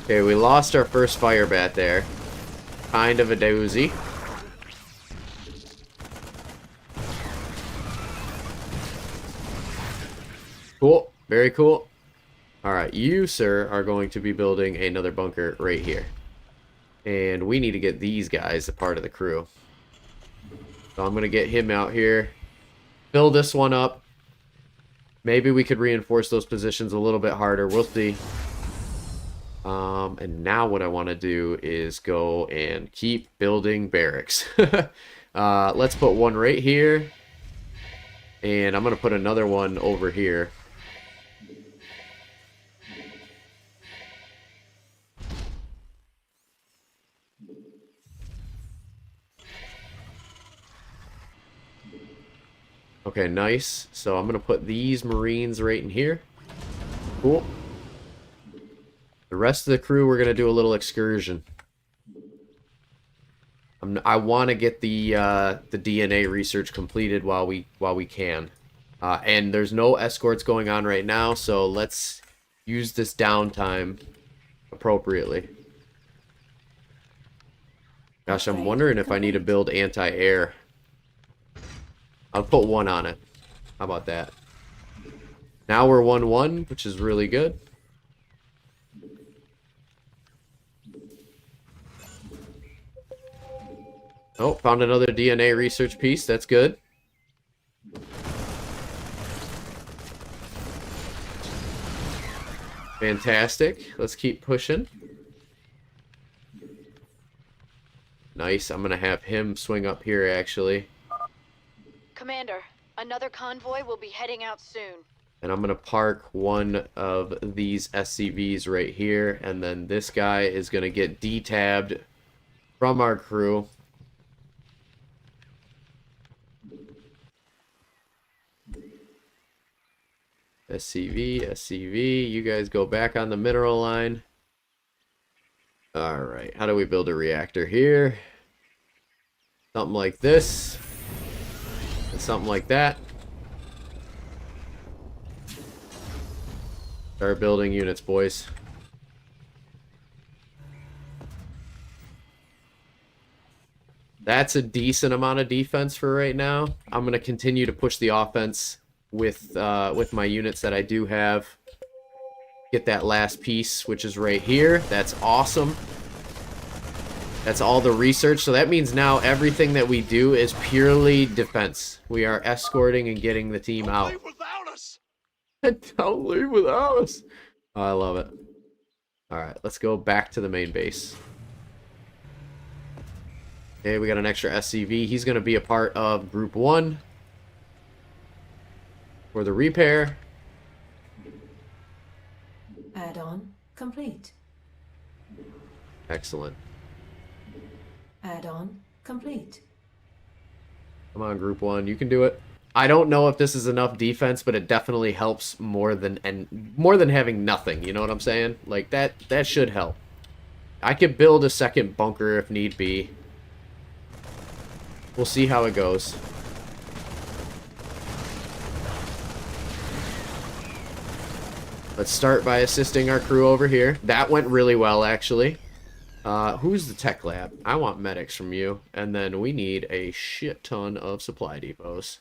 Okay, we lost our first fire bat there. Kind of a doozy. Cool. Very cool. Alright, you, sir, are going to be building another bunker right here. And we need to get these guys a part of the crew. So I'm going to get him out here. Fill this one up. Maybe we could reinforce those positions a little bit harder. We'll see. And now what I want to do is go and keep building barracks. Let's put one right here. And I'm going to put another one over here. Okay, nice. So I'm going to put these Marines right in here. Cool. The rest of the crew, we're going to do a little excursion. I want to get the DNA research completed while we can. And there's no escorts going on right now, so let's use this downtime appropriately. Gosh, I'm wondering if I need to build anti-air. I'll put one on it. How about that? Now we're 1-1, which is really good. Oh, found another DNA research piece. That's good. Fantastic. Let's keep pushing. Nice. I'm going to have him swing up here, actually. Commander, another convoy will be heading out soon. And I'm going to park one of these SCVs right here. And then this guy is going to get detabbed from our crew. SCV, you guys go back on the mineral line. Alright, how do we build a reactor here? Something like this. And something like that. Start building units, boys. That's a decent amount of defense for right now. I'm going to continue to push the offense with my units that I do have. Get that last piece, which is right here. That's awesome. That's all the research. So that means now everything that we do is purely defense. We are escorting and getting the team out. Don't leave without us. Don't leave without us. Oh, I love it. Alright, let's go back to the main base. Okay, we got an extra SCV. He's going to be a part of Group 1. For the repair. Add-on complete. Excellent. Add-on complete. Come on, Group 1. You can do it. I don't know if this is enough defense, but it definitely helps more than having nothing. You know what I'm saying? Like, that should help. I could build a second bunker if need be. We'll see how it goes. Let's start by assisting our crew over here. That went really well, actually. Who's the tech lab? I want medics from you. And then we need a shit ton of supply depots.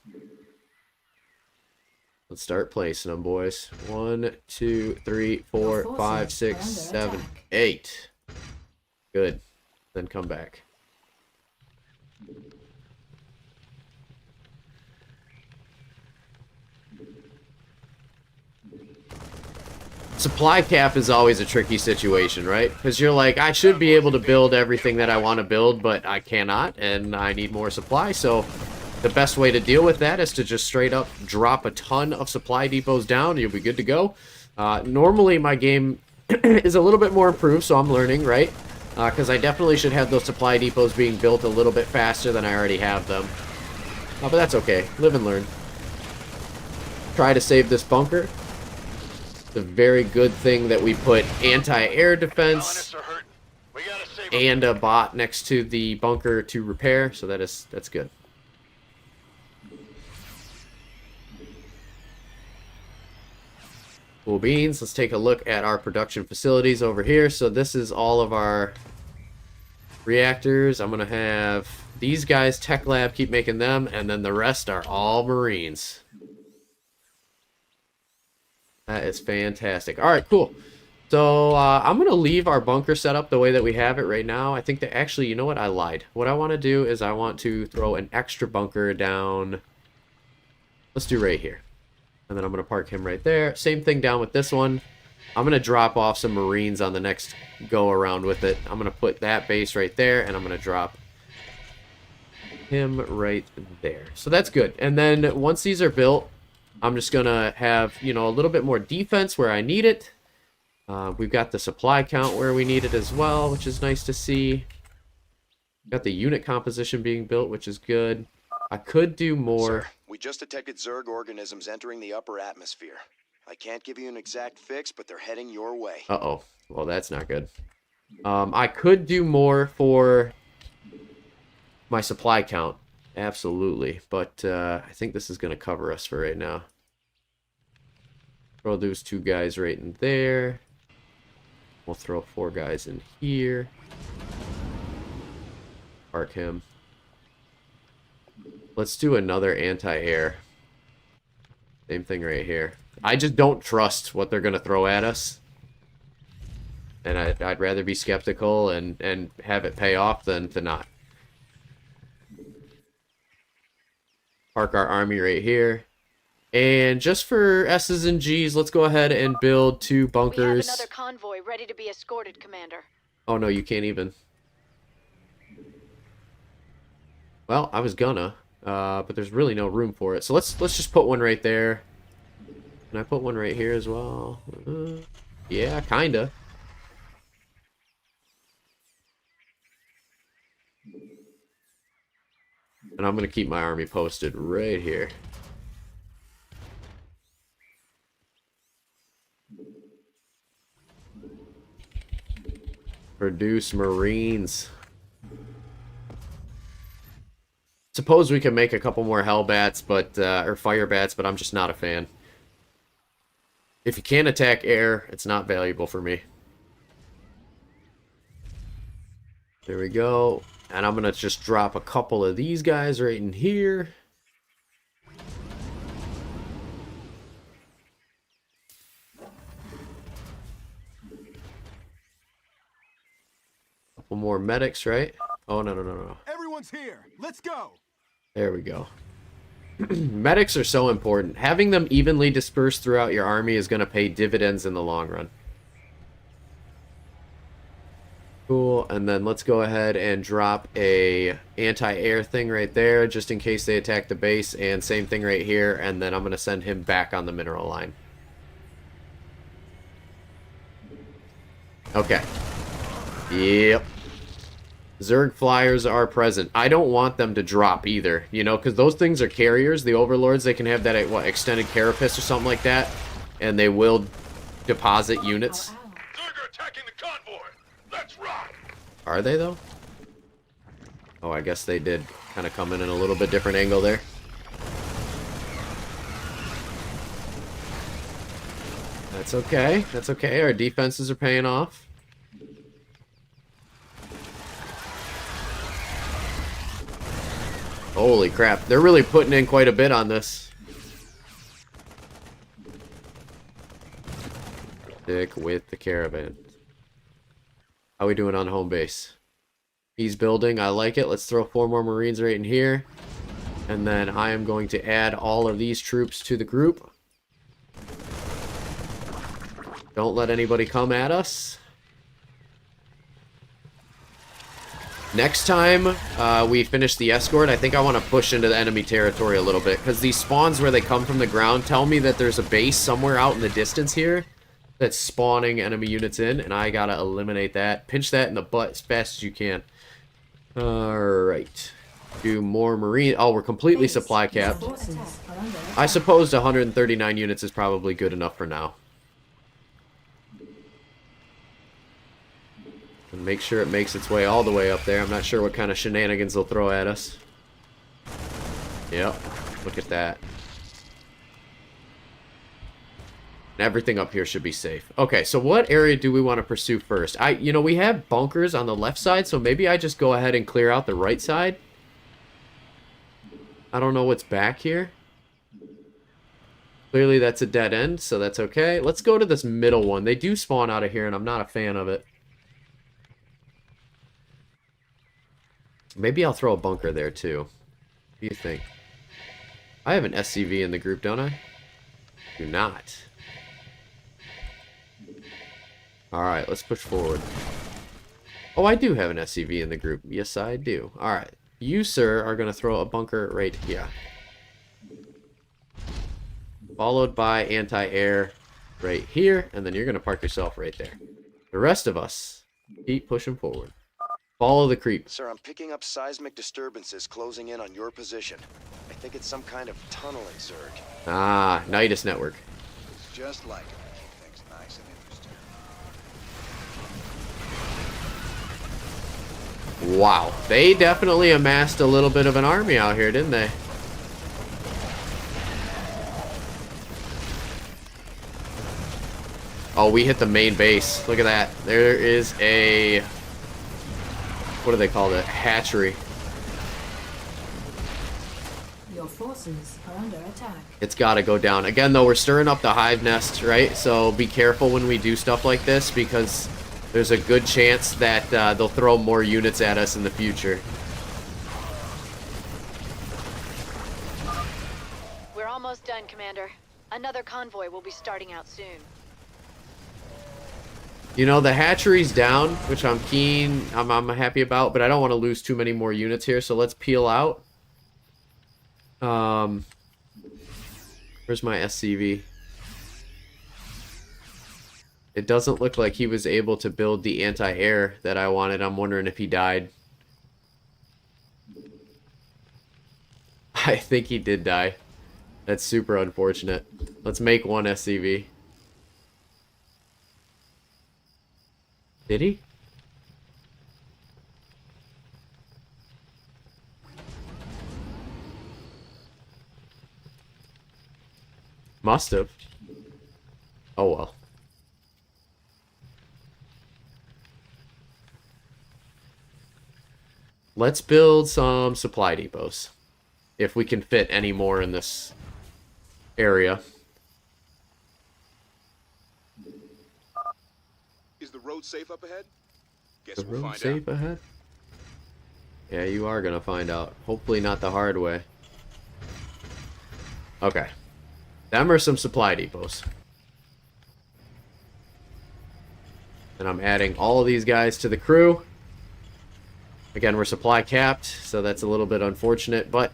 Let's start placing them, boys. 1, 2, 3, 4, 5, 6, 7, 8. Good. Then come back. Supply cap is always a tricky situation, right? Because you're like, I should be able to build everything that I want to build, but I cannot, and I need more supply. So the best way to deal with that is to just straight up drop a ton of supply depots down, and you'll be good to go. Normally, my game is a little bit more improved, so I'm learning, right? Because I definitely should have those supply depots being built a little bit faster than I already have them. But that's okay. Live and learn. Try to save this bunker. It's a very good thing that we put anti-air defense and a bot next to the bunker to repair, so that's good. Cool beans. Let's take a look at our production facilities over here. So this is all of our reactors. I'm going to have these guys, Tech Lab, keep making them, and then the rest are all Marines. That is fantastic. All right, cool. So, I'm going to leave our bunker set up the way that we have it right now. I think that actually, you know what? I lied. What I want to do is I want to throw an extra bunker down. Let's do right here. And then I'm going to park him right there. Same thing down with this one. I'm going to drop off some Marines on the next go around with it. I'm going to put that base right there, and I'm going to drop him right there. So that's good. And then once these are built, I'm just going to have, you know, a little bit more defense where I need it. We've got the supply count where we need it as well, which is nice to see. Got the unit composition being built, which is good. I could do more. Sir, we just detected Zerg organisms entering the upper atmosphere. I can't give you an exact fix, but they're heading your way. Uh-oh. Well, that's not good. I could do more for my supply count. Absolutely. But I think this is going to cover us for right now. Throw those 2 guys right in there. We'll throw 4 guys in here. Park him. Let's do another anti-air. Same thing right here. I just don't trust what they're going to throw at us. And I'd rather be skeptical and have it pay off than to not. Park our army right here. And just for S's and G's, let's go ahead and build 2 bunkers. We have another convoy ready to be escorted, Commander. Oh no, you can't even. Well, I was gonna, but there's really no room for it. So let's just put one right there. Can I put one right here as well? Yeah, kinda. And I'm gonna keep my army posted right here. Produce Marines. Suppose we can make a couple more Hellbats, but or Fire Bats, but I'm just not a fan. If you can't attack air, it's not valuable for me. There we go. And I'm gonna just drop a couple of these guys right in here. Couple more medics, right? Oh, no. Everyone's here. Let's go. There we go. Medics are so important. Having them evenly dispersed throughout your army is going to pay dividends in the long run. Cool. And then let's go ahead and drop a anti-air thing right there, just in case they attack the base. And same thing right here. And then I'm going to send him back on the mineral line. Okay. Yep. Zerg flyers are present. I don't want them to drop either, you know, because those things are carriers. The overlords, they can have that, what, extended carapace or something like that, and they will deposit units. Zerg are attacking the convoy. Let's rock. Are they, though? Oh, I guess they did kind of come in a little bit different angle there. That's okay. That's okay. Our defenses are paying off. Holy crap. They're really putting in quite a bit on this. Stick with the caravan. How we doing on home base? He's building. I like it. Let's throw 4 more Marines right in here. And then I am going to add all of these troops to the group. Don't let anybody come at us. Next time we finish the escort, I think I want to push into the enemy territory a little bit, because these spawns where they come from the ground tell me that there's a base somewhere out in the distance here that's spawning enemy units in, and I gotta eliminate that. Pinch that in the butt as fast as you can. Alright. Do more Marine. Oh, we're completely supply capped. I suppose 139 units is probably good enough for now. And make sure it makes its way all the way up there. I'm not sure what kind of shenanigans they'll throw at us. Yep. Look at that. Everything up here should be safe. Okay, so what area do we want to pursue first? You know, we have bunkers on the left side, so maybe I just go ahead and clear out the right side. I don't know what's back here. Clearly that's a dead end, so that's okay. Let's go to this middle one. They do spawn out of here, and I'm not a fan of it. Maybe I'll throw a bunker there, too. What do you think? I have an SCV in the group, don't I? Do not. Alright, let's push forward. Oh, I do have an SCV in the group. Yes, I do. Alright. You, sir, are going to throw a bunker right here. Followed by anti-air right here. And then you're going to park yourself right there. The rest of us, keep pushing forward. Follow the creep. Sir, I'm picking up seismic disturbances closing in on your position. I think it's some kind of tunneling, Zerg. Ah, Nidus network. It's just like it to keep things nice and interesting. Wow. They definitely amassed a little bit of an army out here, didn't they? Oh, we hit the main base. Look at that. There is a... what do they call it? Hatchery. Your forces are under attack. It's got to go down. Again, though, we're stirring up the hive nest, right? So be careful when we do stuff like this, because there's a good chance that they'll throw more units at us in the future. We're almost done, Commander. Another convoy will be starting out soon. You know, the hatchery's down, which I'm happy about, but I don't want to lose too many more units here, so let's peel out. Where's my SCV? It doesn't look like he was able to build the anti-air that I wanted. I'm wondering if he died. I think he did die. That's super unfortunate. Let's make one SCV. Did he? Must have. Oh well. Let's build some supply depots. If we can fit any more in this area. Is the road safe up ahead? Guess The we'll road find safe out. ahead? Yeah, you are gonna find out. Hopefully not the hard way. Okay. Them are some supply depots. And I'm adding all of these guys to the crew. Again, we're supply capped, so that's a little bit unfortunate, but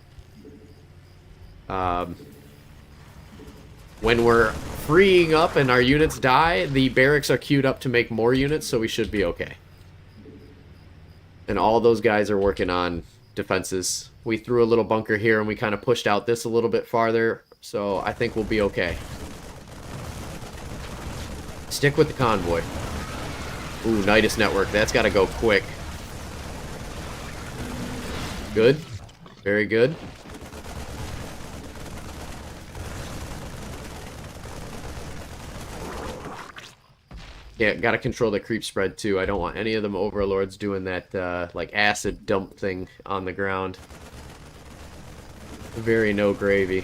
when we're freeing up and our units die, the barracks are queued up to make more units, so we should be okay. And all those guys are working on defenses. We threw a little bunker here, and we kind of pushed out this a little bit farther, so I think we'll be okay. Stick with the convoy. Ooh, Nidus network. That's got to go quick. Good. Very good. Yeah, gotta control the creep spread too. I don't want any of them overlords doing that like acid dump thing on the ground. Very no gravy.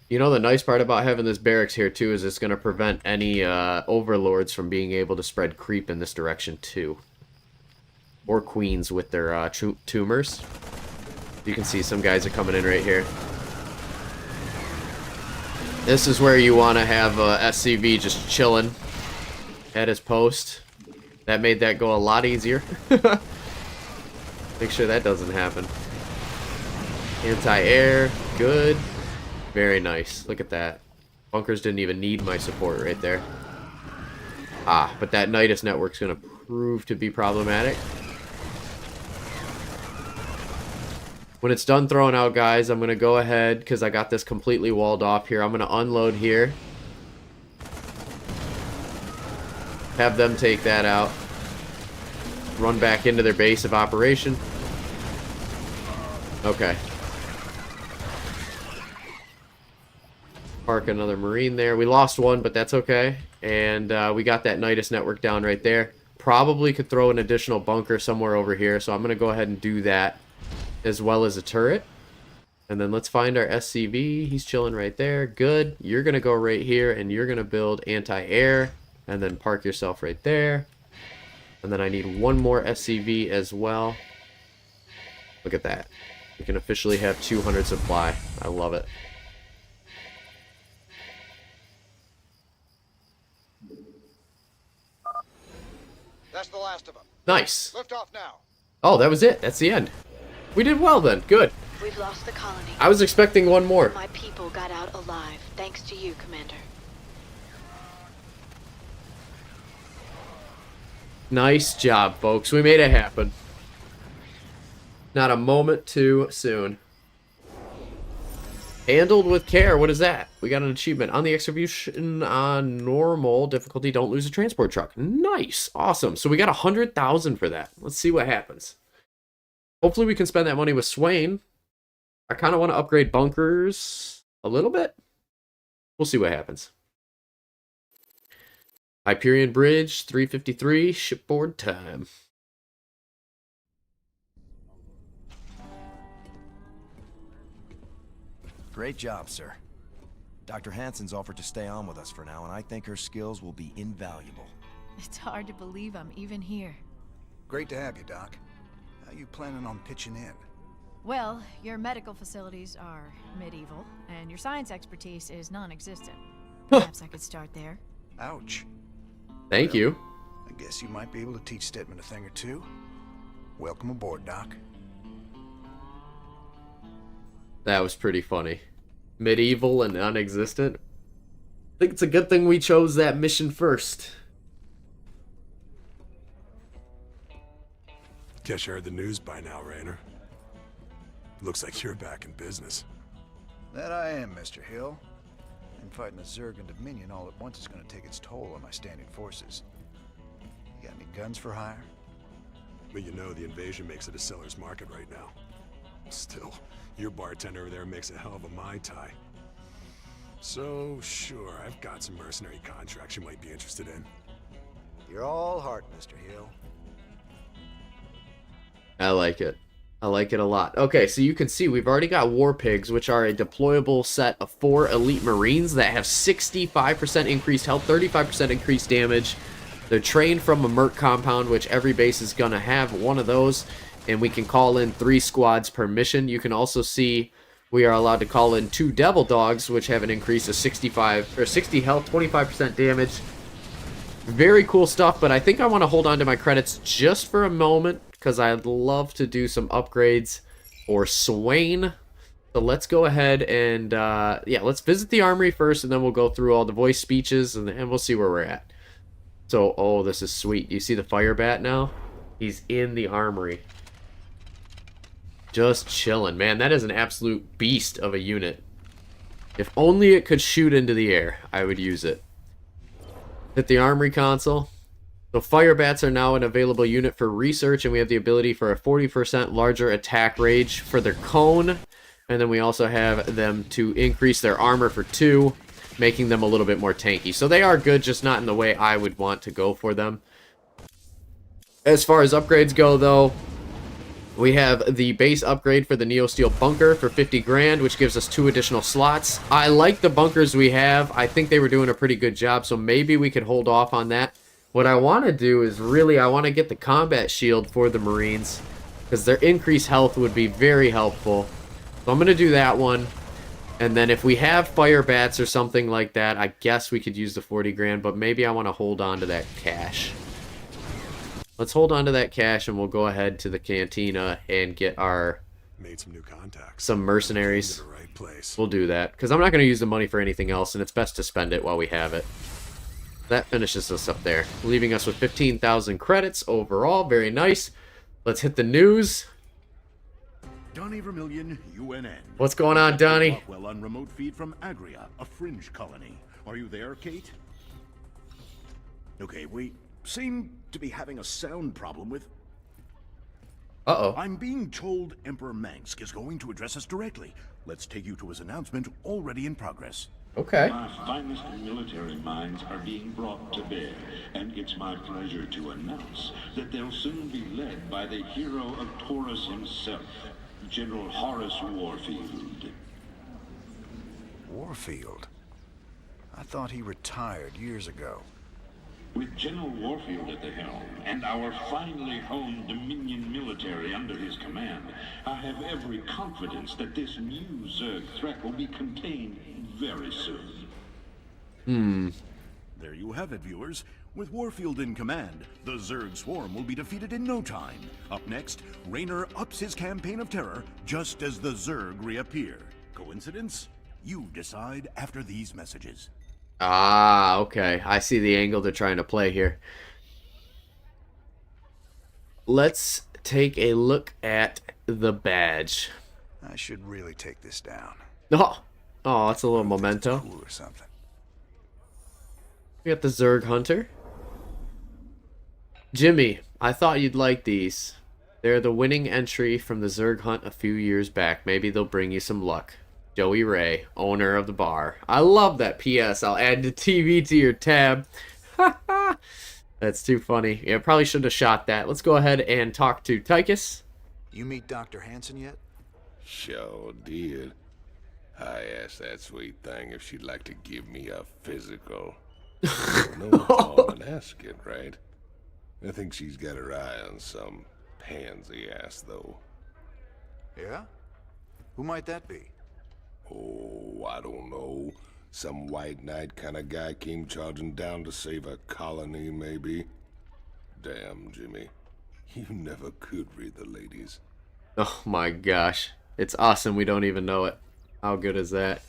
You know, the nice part about having this barracks here too is it's gonna prevent any overlords from being able to spread creep in this direction too. Or queens with their tumors. You can see some guys are coming in right here. This is where you want to have SCV just chilling at his post. That made that go a lot easier. Make sure that doesn't happen. Anti-air, good. Very nice. Look at that. Bunkers didn't even need my support right there. Ah, but that Nidus network's going to prove to be problematic. When it's done throwing out, guys, I'm going to go ahead, because I got this completely walled off here. I'm going to unload here. Have them take that out. Run back into their base of operation. Okay. Park another Marine there. We lost one, but that's okay. And we got that Nidus network down right there. Probably could throw an additional bunker somewhere over here, so I'm going to go ahead and do that. As well as a turret. And then let's find our SCV. He's chilling right there. Good. You're going to go right here, and you're going to build anti-air, and then park yourself right there. And then I need one more SCV as well. Look at that. We can officially have 200 supply. I love it. That's the last of them. Nice. Lift off now. Oh, that was it. That's the end. We did well then. Good. We've lost the colony. I was expecting one more. My people got out alive, thanks to you, Commander. Nice job, folks. We made it happen. Not a moment too soon. Handled with care. What is that? We got an achievement. On the execution on normal difficulty, don't lose a transport truck. Nice. Awesome. So we got 100,000 for that. Let's see what happens. Hopefully we can spend that money with Swain. I kind of want to upgrade bunkers a little bit. We'll see what happens. Hyperion Bridge, 353, shipboard time. Great job, sir. Dr. Hansen's offered to stay on with us for now, and I think her skills will be invaluable. It's hard to believe I'm even here. Great to have you, Doc. How you planning on pitching in? Well, your medical facilities are medieval, and your science expertise is non-existent. Perhaps I could start there. Ouch. Thank you. I guess you might be able to teach Stedman a thing or two. Welcome aboard, Doc. That was pretty funny. Medieval and non-existent. I think it's a good thing we chose that mission first. Guess you heard the news by now, Raynor. Looks like you're back in business. That I am, Mr. Hill. And fighting the Zerg and Dominion all at once is going to take its toll on my standing forces. You got any guns for hire? But you know the invasion makes it a seller's market right now. Still, your bartender over there makes a hell of a Mai Tai. So, sure, I've got some mercenary contracts you might be interested in. You're all heart, Mr. Hill. I like it. I like it a lot. Okay, so you can see we've already got War Pigs, which are a deployable set of 4 elite Marines that have 65% increased health, 35% increased damage. They're trained from a Merc compound, which every base is going to have one of those. And we can call in 3 squads per mission. You can also see we are allowed to call in 2 Devil Dogs, which have an increase of 60 health, 25% damage. Very cool stuff, but I think I want to hold on to my credits just for a moment, because I'd love to do some upgrades for Swain. So let's go ahead and, yeah, let's visit the Armory first, and then we'll go through all the voice speeches, and we'll see where we're at. So, oh, this is sweet. You see the Fire Bat now? He's in the Armory. Just chilling. Man, that is an absolute beast of a unit. If only it could shoot into the air, I would use it. Hit the Armory console. So Fire Bats are now an available unit for research, and we have the ability for a 40% larger attack range for their cone. And then we also have them to increase their armor for 2, making them a little bit more tanky. So they are good, just not in the way I would want to go for them. As far as upgrades go, though, we have the base upgrade for the Neo Steel bunker for 50 grand, which gives us 2 additional slots. I like the bunkers we have. I think they were doing a pretty good job, so maybe we could hold off on that. What I want to do is really, I want to get the combat shield for the Marines, because their increased health would be very helpful. So I'm going to do that one. And then if we have Fire Bats or something like that, I guess we could use the 40 grand, but maybe I want to hold on to that cash. Let's hold on to that cash, and we'll go ahead to the cantina and get our made some new contacts. Some mercenaries. To the right place. We'll do that, because I'm not going to use the money for anything else, and it's best to spend it while we have it. That finishes us up there, leaving us with 15,000 credits overall. Very nice. Let's hit the news. Donnie Vermillion, UNN. What's going on, Donnie? Well, on remote feed from Agria, a fringe colony. Are you there, Kate? Okay, we seem to be having a sound problem with... Uh-oh. I'm being told Emperor Mengsk is going to address us directly. Let's take you to his announcement, already in progress. Okay. My finest military minds are being brought to bear, and it's my pleasure to announce that they'll soon be led by the hero of Taurus himself, General Horace Warfield. Warfield? I thought he retired years ago. With General Warfield at the helm, and our finely honed Dominion military under his command, I have every confidence that this new Zerg threat will be contained very soon. There you have it, viewers. With Warfield in command, the Zerg swarm will be defeated in no time. Up next, Raynor ups his campaign of terror just as the Zerg reappear. Coincidence? You decide after these messages. Ah, okay. I see the angle they're trying to play here. Let's take a look at the badge. I should really take this down. Oh, it's a little memento. Cool or something. We got the Zerg Hunter. Jimmy, I thought you'd like these. They're the winning entry from the Zerg Hunt a few years back. Maybe they'll bring you some luck. Joey Ray, owner of the bar. I love that PS. I'll add the TV to your tab. That's too funny. Yeah, probably should have shot that. Let's go ahead and talk to Tychus. You meet Dr. Hansen yet? Sure did. I asked that sweet thing if she'd like to give me a physical. No harm in asking, right? I think she's got her eye on some pansy ass, though. Yeah? Who might that be? Oh, I don't know. Some white knight kind of guy came charging down to save a colony, maybe. Damn, Jimmy. You never could read the ladies. Oh my gosh. It's us and we don't even know it. How good is that?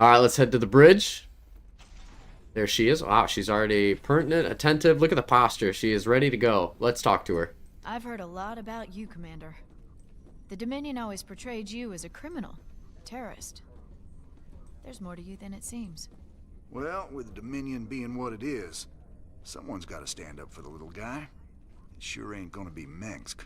Alright, let's head to the bridge. There she is. Wow, she's already pertinent, attentive. Look at the posture. She is ready to go. Let's talk to her. I've heard a lot about you, Commander. The Dominion always portrayed you as a criminal. Terrorist. There's more to you than it seems. Well, with the Dominion being what it is, someone's got to stand up for the little guy. It sure ain't gonna be Mengsk.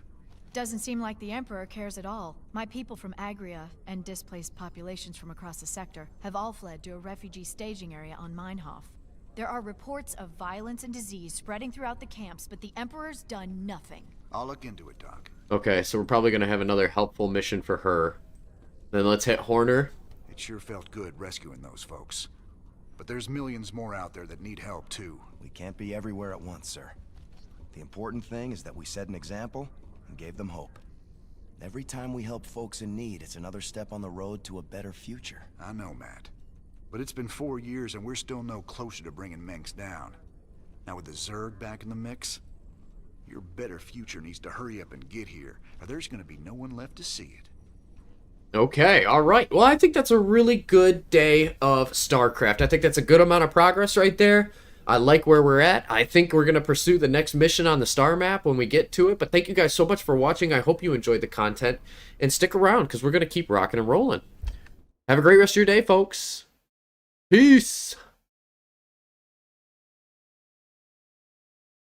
Doesn't seem like the Emperor cares at all. My people from Agria and displaced populations from across the sector have all fled to a refugee staging area on Meinhof. There are reports of violence and disease spreading throughout the camps, but the Emperor's done nothing. I'll look into it, Doc. Okay, so we're probably going to have another helpful mission for her. Then let's hit Horner. It sure felt good rescuing those folks. But there's millions more out there that need help, too. We can't be everywhere at once, sir. The important thing is that we set an example and gave them hope. Every time we help folks in need, it's another step on the road to a better future. I know, Matt. But it's been 4 years and we're still no closer to bringing Mengsk down. Now with the Zerg back in the mix, your better future needs to hurry up and get here, or there's gonna be no one left to see it. Okay, alright. Well, I think that's a really good day of StarCraft. I think that's a good amount of progress right there. I like where we're at. I think we're going to pursue the next mission on the star map when we get to it. But thank you guys so much for watching. I hope you enjoyed the content. And stick around because we're going to keep rocking and rolling. Have a great rest of your day, folks. Peace.